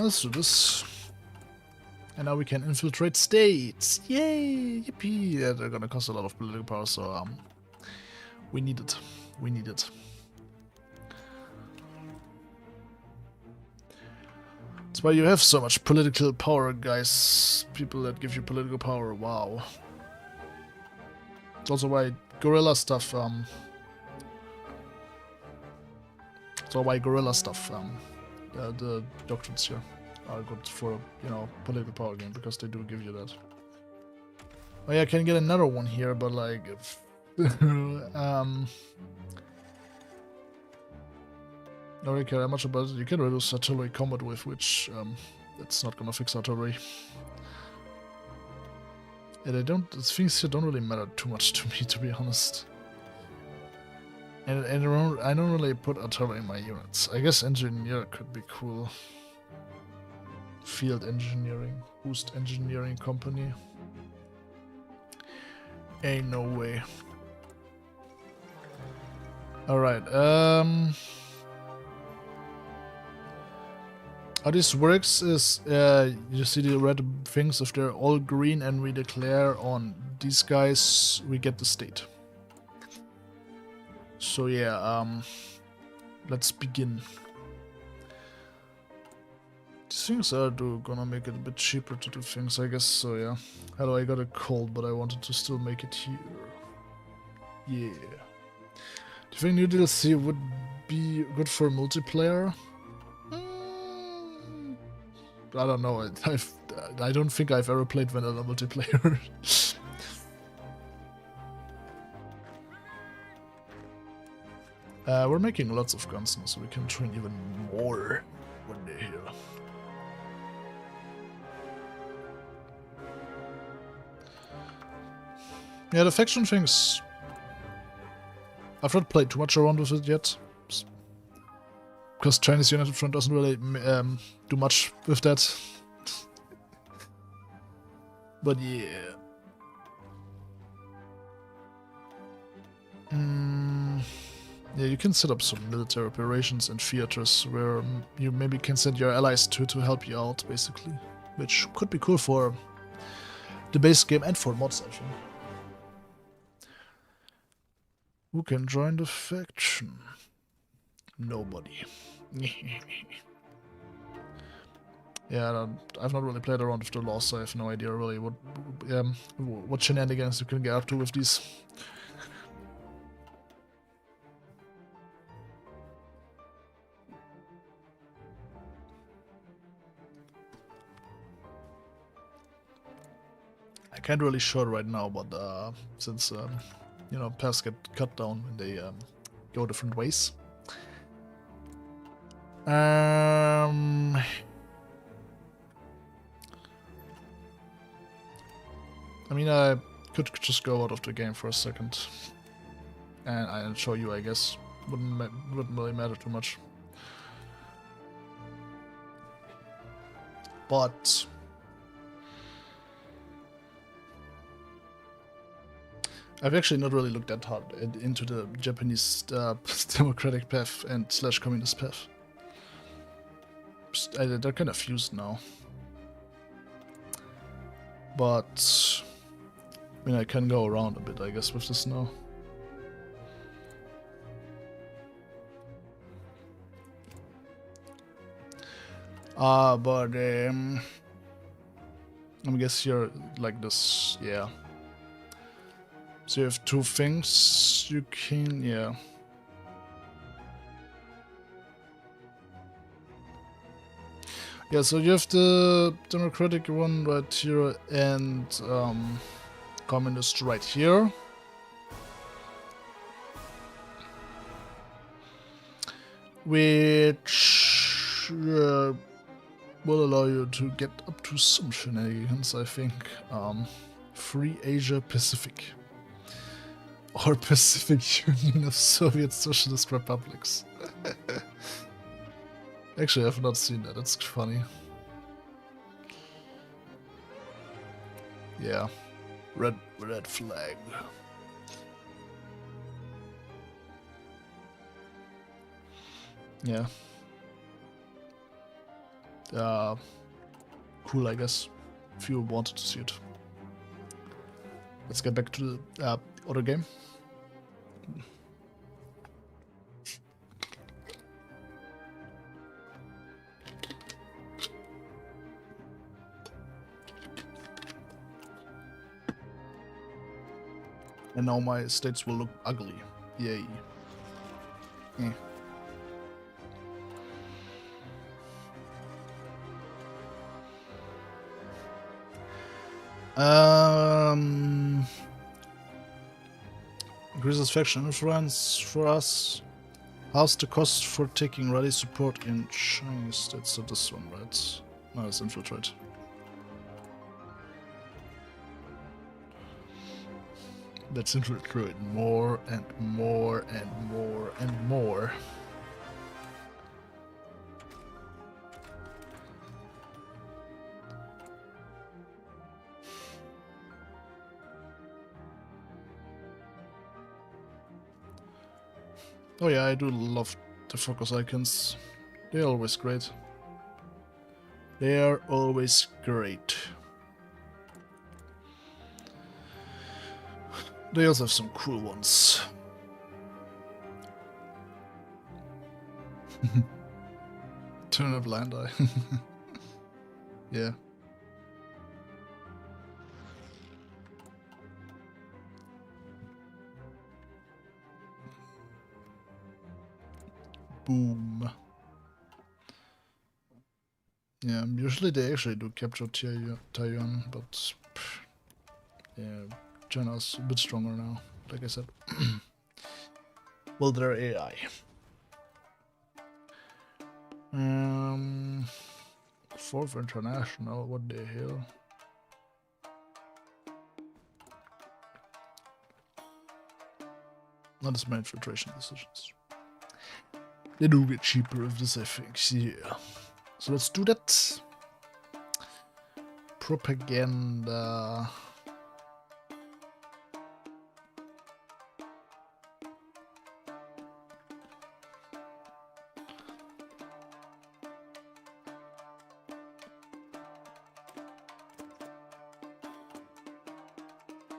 Let's do this. And now we can infiltrate states. Yay! Yippee! Yeah, they're gonna cost a lot of political power, so we need it. We need it. That's why you have so much political power, guys. People that give you political power. Wow. It's also why guerrilla stuff. So why guerrilla stuff. The doctrines here are good for, you know, political power game, because they do give you that. Oh yeah, I can get another one here, but like if don't really care that much about it. You can reduce artillery combat with, which that's not gonna fix artillery. And things here don't really matter too much to me, to be honest. And I don't really put artillery in my units. I guess engineer could be cool. Field engineering, boost engineering company. Ain't no way. Alright, how this works is, you see the red things, if they're all green and we declare on these guys, we get the state. So yeah, let's begin. These things are gonna make it a bit cheaper to do things, I guess, so yeah. Hello, I got a cold, but I wanted to still make it here. Yeah. Do you think new DLC would be good for multiplayer? I don't know. I don't think I've ever played vanilla multiplayer. We're making lots of guns now, so we can train even more when they're here. Yeah, the faction things. I've not played too much around with it yet, because Chinese United Front doesn't really do much with that. But yeah. Yeah, you can set up some military operations and theaters where you maybe can send your allies to help you out, basically. Which could be cool for the base game and for mods, I think. Who can join the faction? Nobody. Yeah, I've not really played around with the laws, so I have no idea really what shenanigans you can get up to with these. I can't really show it right now, but since you know, paths get cut down when they go different ways. I mean, I could just go out of the game for a second, and I'll show you. I guess wouldn't really matter too much, but I've actually not really looked that hard into the Japanese democratic path and / communist path. They're kind of fused now. But I mean, I can go around a bit, I guess, with this now. But I guess you're like this, yeah. So you have two things you can, yeah. Yeah, so you have the democratic one right here and communist right here. Which will allow you to get up to some shenanigans, I think. Free Asia Pacific. Or Pacific Union of Soviet Socialist Republics. Actually, I've not seen that. That's funny. Yeah. Red flag. Yeah. Cool, I guess. If you wanted to see it. Let's get back to the other game. And now my states will look ugly. Yay. Eh. Increases faction influence for us. How's the cost for taking rally support in Chinese? That's this one, right? No, it's infiltrate. Let's infiltrate more and more and more and more. Oh yeah, I do love the focus icons. They're always great. They're always great. They also have some cool ones. Turn a blind eye. Yeah. Boom. Yeah, usually they actually do capture Taiwan, but pff, yeah, China's a bit stronger now, like I said. Well, they're AI. Fourth international, what the hell? Not as many filtration decisions. They do get cheaper if this, I think. Yeah. So let's do that. Propaganda.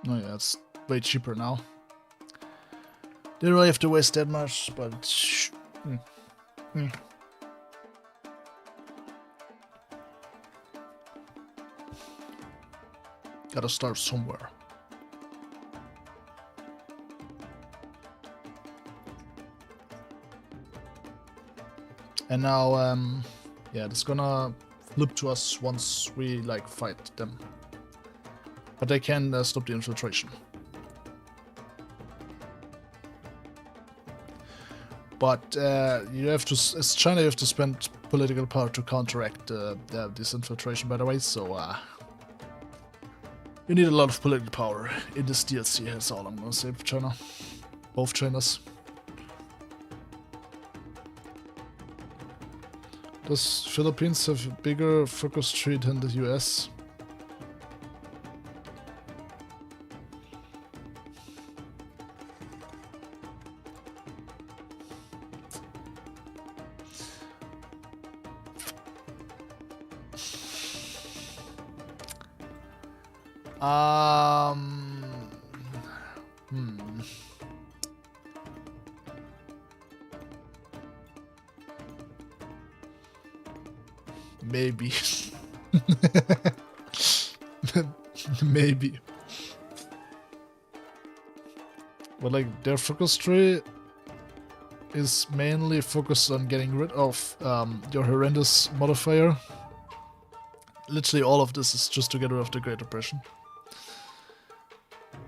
Oh yeah, it's way cheaper now. Didn't really have to waste that much, but gotta start somewhere. And now, yeah, it's gonna flip to us once we like fight them. But they can stop the infiltration. But you have to, as China, you have to spend political power to counteract this infiltration, by the way. So you need a lot of political power in this DLC. That's all I'm gonna say for China. Both Chinas. Does Philippines have a bigger focus tree than the US? Maybe. Maybe. But like their focus tree is mainly focused on getting rid of your horrendous modifier. Literally all of this is just to get rid of the Great Depression.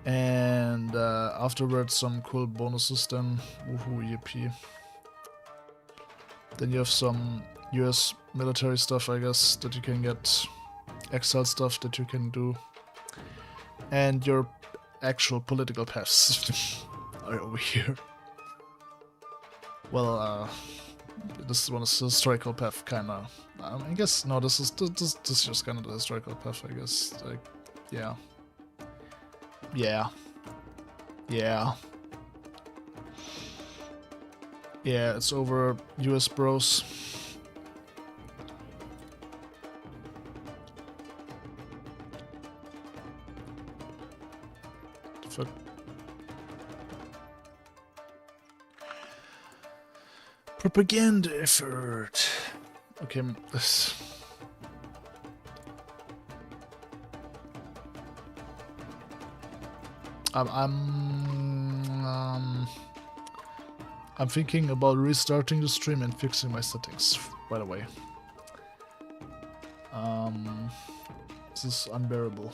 And afterwards some cool bonuses then. Woohoo, yippee. Then you have some US military stuff, I guess, that you can get. Exile stuff that you can do. And your actual political paths are over here. Well, this one is the historical path, kinda. I guess, no, this is just kinda the historical path, I guess. Like, yeah. Yeah. Yeah. Yeah, it's over US bros. The fuck? Propaganda effort. Okay, this. I'm thinking about restarting the stream and fixing my settings, by the way. This is unbearable.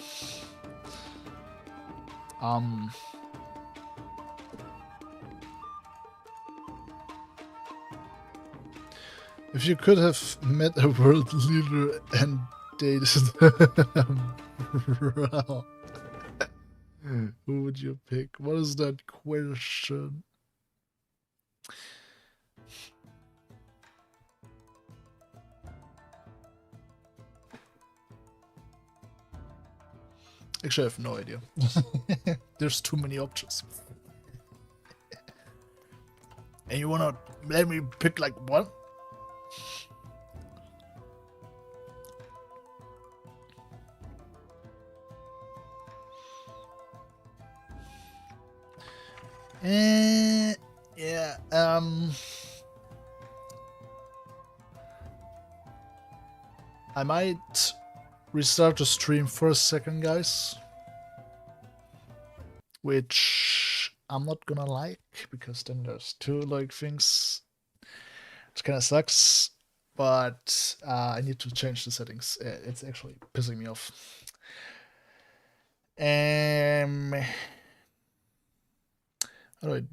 If you could have met a world leader and dated them, who would you pick? What is that question? Actually, I have no idea. There's too many options. And you wanna let me pick like one? Yeah, I might restart the stream for a second, guys. Which I'm not gonna like, because then there's two like things. It kind of sucks, but I need to change the settings. It's actually pissing me off. How do I do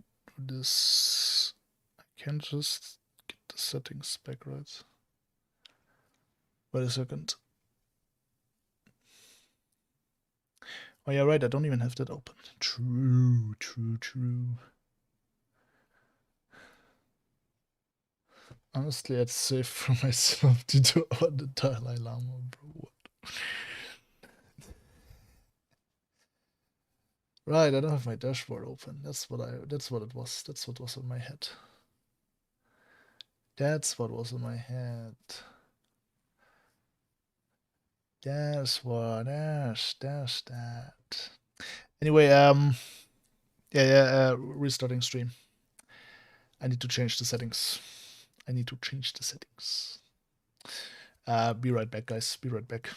this? I can't just get the settings back, right? Wait a second. Oh yeah, right, I don't even have that open. True. Honestly, I'd save for myself to do all the Dalai Lama, bro. What? Right, I don't have my dashboard open. That's what it was. That's what was in my head. That's what was in my head. That's that. Anyway, restarting stream. I need to change the settings. Be right back, guys. Be right back.